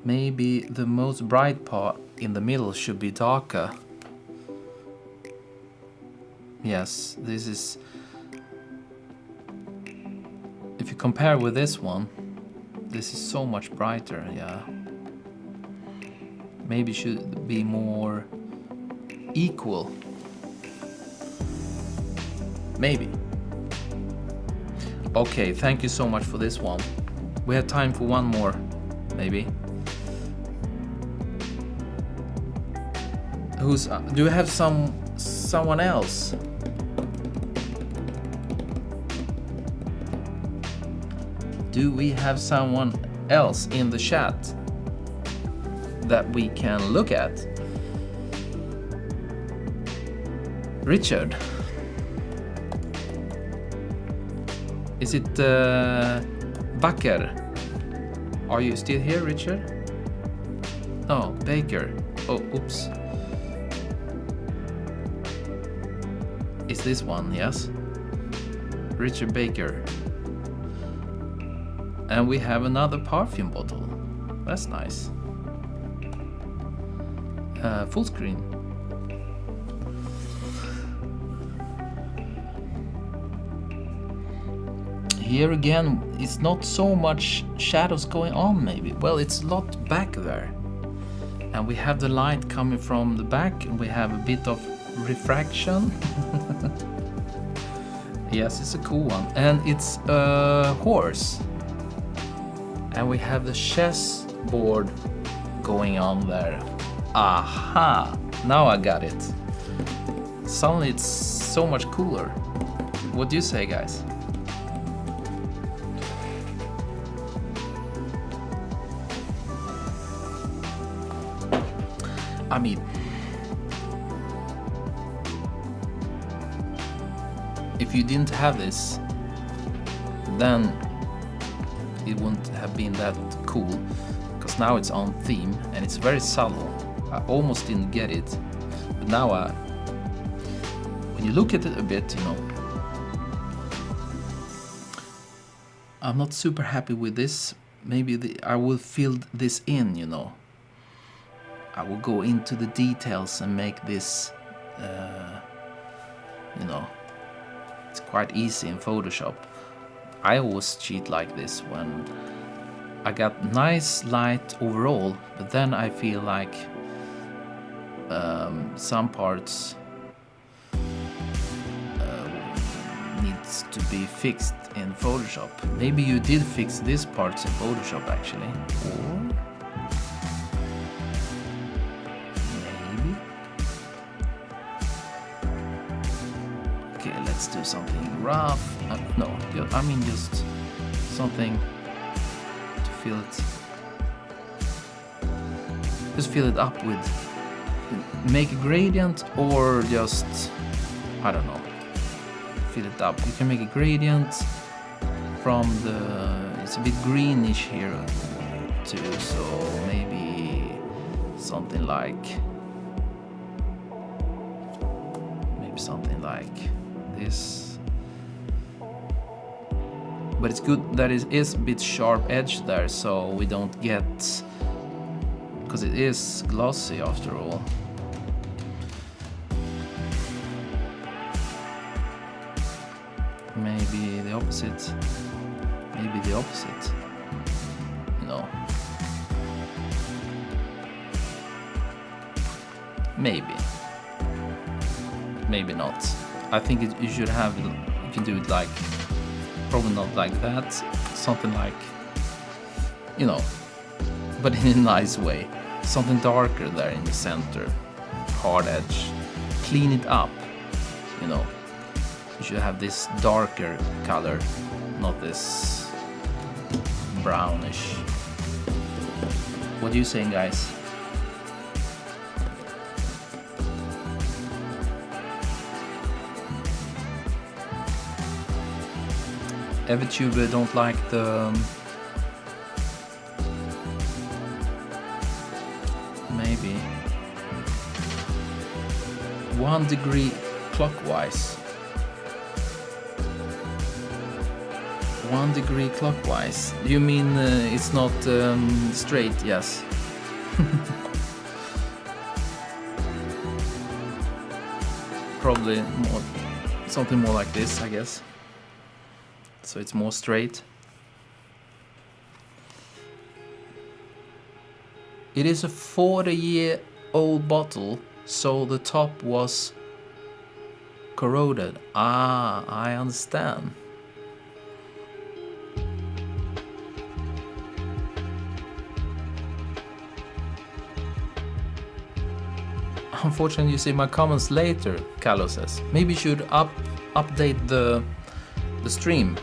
Speaker 1: Maybe the most bright part in the middle should be darker. Yes, this is... If you compare with this one, this is so much brighter, yeah. Maybe should be more equal. Maybe. Okay, thank you so much for this one. We have time for one more, maybe. Do you have someone else? Do we have someone else in the chat that we can look at? Richard? Is it Bakker? Are you still here, Richard? Oh, Baker. Oh, oops. Is this one? Yes. Richard Baker. And we have another perfume bottle. That's nice. Full screen. Here again, it's not so much shadows going on maybe. Well, it's a lot back there. And we have the light coming from the back and we have a bit of refraction. Yes, it's a cool one. And it's a horse. And we have the chessboard going on there. Aha! Now I got it. Suddenly it's so much cooler. What do you say, guys? I mean, if you didn't have this, then it wouldn't have been that cool, because now it's on theme and it's very subtle. I almost didn't get it, but now when you look at it a bit, you know, I'm not super happy with this. Maybe I will fill this in, you know. I will go into the details and make this, you know, it's quite easy in Photoshop. I always cheat like this when I got nice light overall, but then I feel like some parts needs to be fixed in Photoshop. Maybe you did fix these parts in Photoshop actually, or maybe. Okay, let's do something rough. No, I mean just something to fill it. Just fill it up with. Make a gradient or just, I don't know, fill it up. You can make a gradient from it's a bit greenish here too, so maybe something like this. But it's good that it is a bit sharp edge there, so we don't get, because it is glossy after all. Maybe the opposite. Maybe the opposite. You know. Maybe. Maybe not. I think you should have. You can do it like, probably not like that. Something like, you know, but in a nice way. Something darker there in the center. Hard edge. Clean it up. You know. You should have this darker color, not this brownish. What are you saying, guys? EverTuber don't like the maybe 1 degree clockwise. 1 degree clockwise. Do you mean it's not straight? Yes. Probably more, something more like this, I guess. So it's more straight. It is a 40-year-old bottle, so the top was corroded. Ah, I understand. Unfortunately, you see my comments later, Carlo says. Maybe you should update the stream.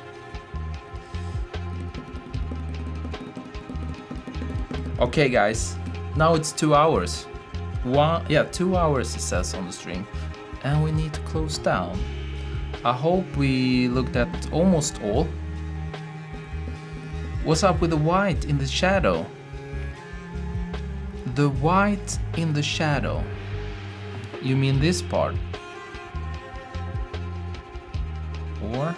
Speaker 1: Okay, guys. Now it's 2 hours. 2 hours it says on the stream. And we need to close down. I hope we looked at almost all. What's up with the white in the shadow? The white in the shadow. You mean this part? Or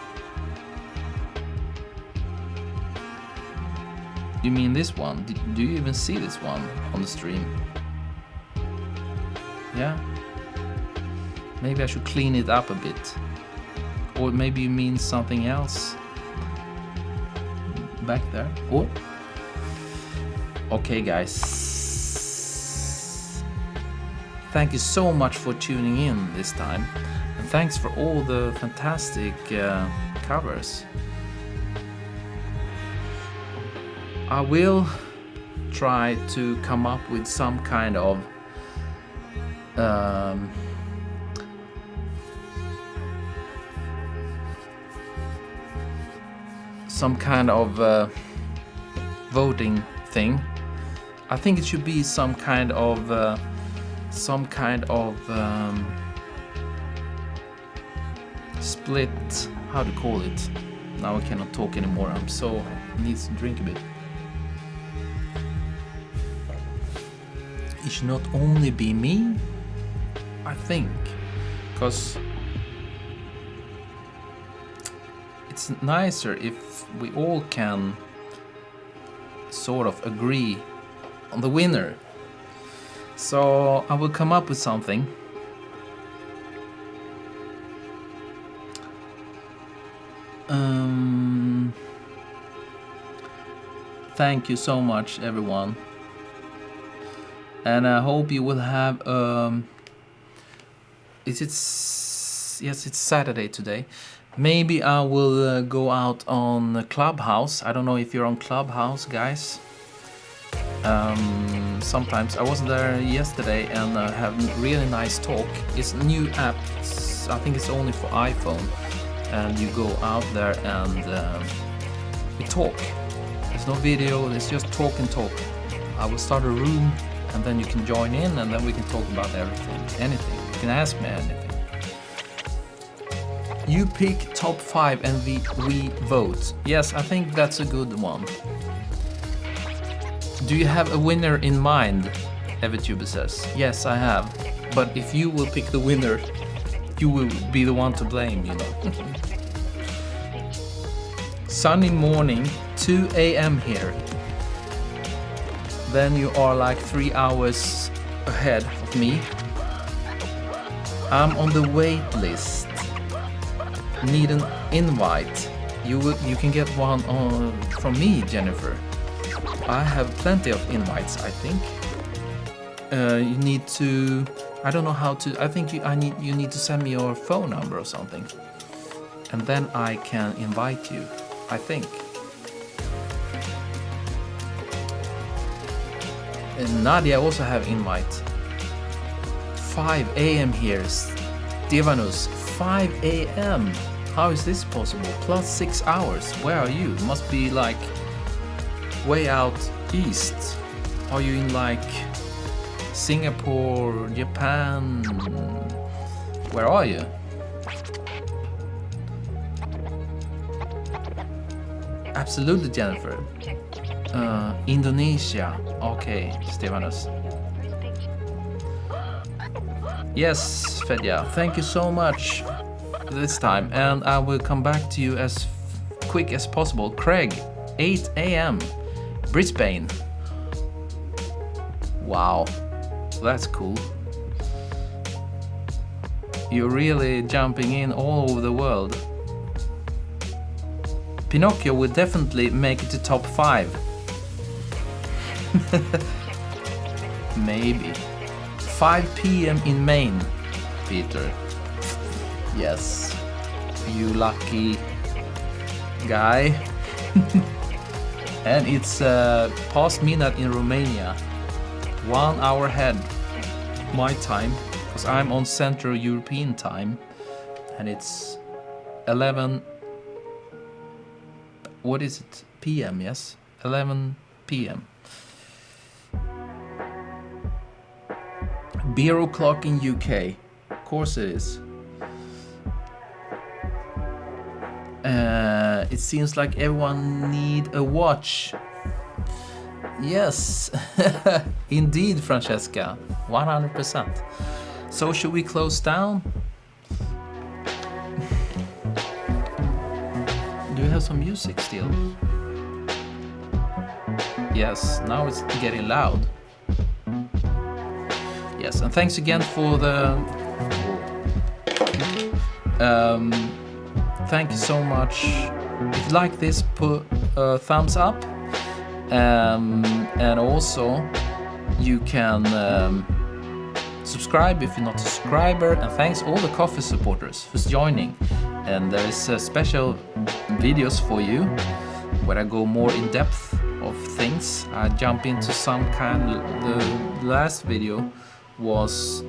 Speaker 1: you mean this one? Do you even see this one on the stream? Yeah? Maybe I should clean it up a bit. Or maybe you mean something else back there. Or okay, guys. Thank you so much for tuning in this time. And thanks for all the fantastic covers. I will try to come up with some kind of voting thing. I think it should be some kind of split. How to call it? Now I cannot talk anymore. I'm so needs to drink a bit. It should not only be me, I think, because it's nicer if we all can sort of agree on the winner. So I will come up with something. Thank you so much, everyone. And I hope you will have yes, it's Saturday today. Maybe I will go out on Clubhouse. I don't know if you're on Clubhouse, guys. Sometimes I was there yesterday and have really nice talk. It's a new app. I think it's only for iPhone, and you go out there and we talk. There's no video. It's just talk and talk. I will start a room, and then you can join in, and then we can talk about everything, anything. You can ask me anything. You pick top 5 and we vote. Yes, I think that's a good one. Do you have a winner in mind? Evertuber says. Yes, I have. But if you will pick the winner, you will be the one to blame, you know. Sunny morning, 2 a.m. here. Then you are like 3 hours ahead of me. I'm on the wait list. Need an invite. You can get one from me, Jennifer. I have plenty of invites, I think. You need to. I don't know how to. I think you need to send me your phone number or something, and then I can invite you. I think. And Nadia also have invite. 5 a.m. here. Stevanus, 5 a.m. How is this possible? Plus 6 hours. Where are you? Must be like way out east. Are you in like Singapore, Japan? Where are you? Absolutely, Jennifer. Indonesia. Okay, Stefanus. Yes, Fedja. Thank you so much this time, and I will come back to you as quick as possible. Craig, 8 a.m. Brisbane. Wow, that's cool. You're really jumping in all over the world. Pinocchio will definitely make it to top 5. Maybe. 5 p.m. in Maine, Peter. Yes, you lucky guy. And it's past midnight in Romania. 1 hour ahead. my time, because I'm on Central European time, and it's 11. What is it? PM? Yes, 11 PM. Beer o'clock in UK. Of course it is. It seems like everyone need a watch. Yes, indeed, Francesca, 100%. So should we close down? Do you have some music still? Yes, now it's getting loud. Yes, and thanks again for the... thank you so much. If you like this, put a thumbs up. And also, you can subscribe if you're not a subscriber. And thanks all the coffee supporters for joining. And there is special videos for you where I go more in depth of things. I jump into some kind of... The last video was...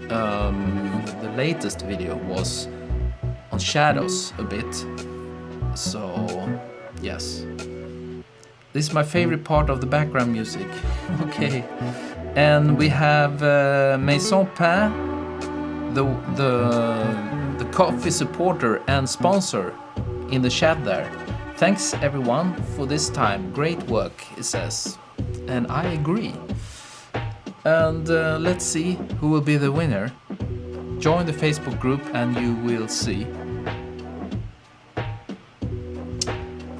Speaker 1: the latest video was on shadows a bit. So, yes. This is my favorite part of the background music. Okay. And we have Maison Pin, the coffee supporter and sponsor in the chat there. Thanks everyone for this time. Great work, it says. And I agree. And let's see who will be the winner. Join the Facebook group and you will see.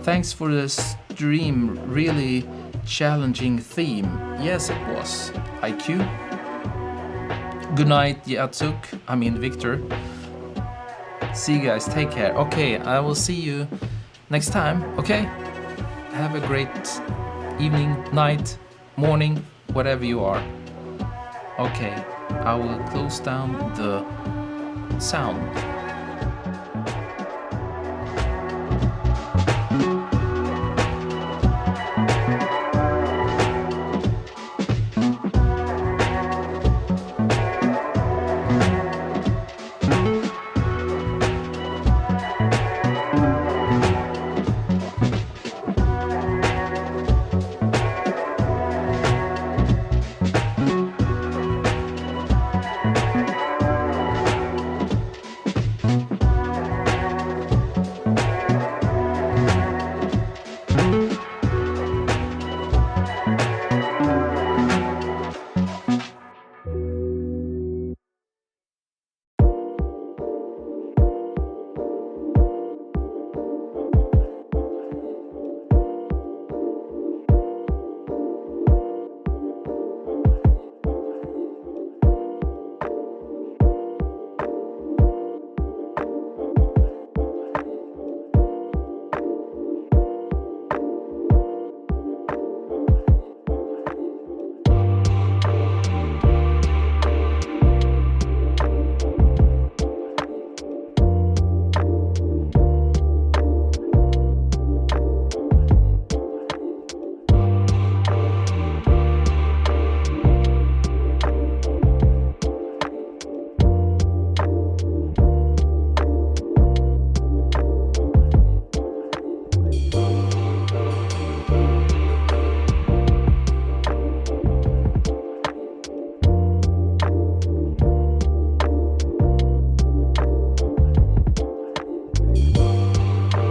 Speaker 1: Thanks for the stream, really challenging theme. Yes, it was. IQ. Good night, Yatsuk. I mean, Victor. See you guys, take care. Okay, I will see you next time, okay? Have a great evening, night, morning, whatever you are. Okay, I will close down the sound.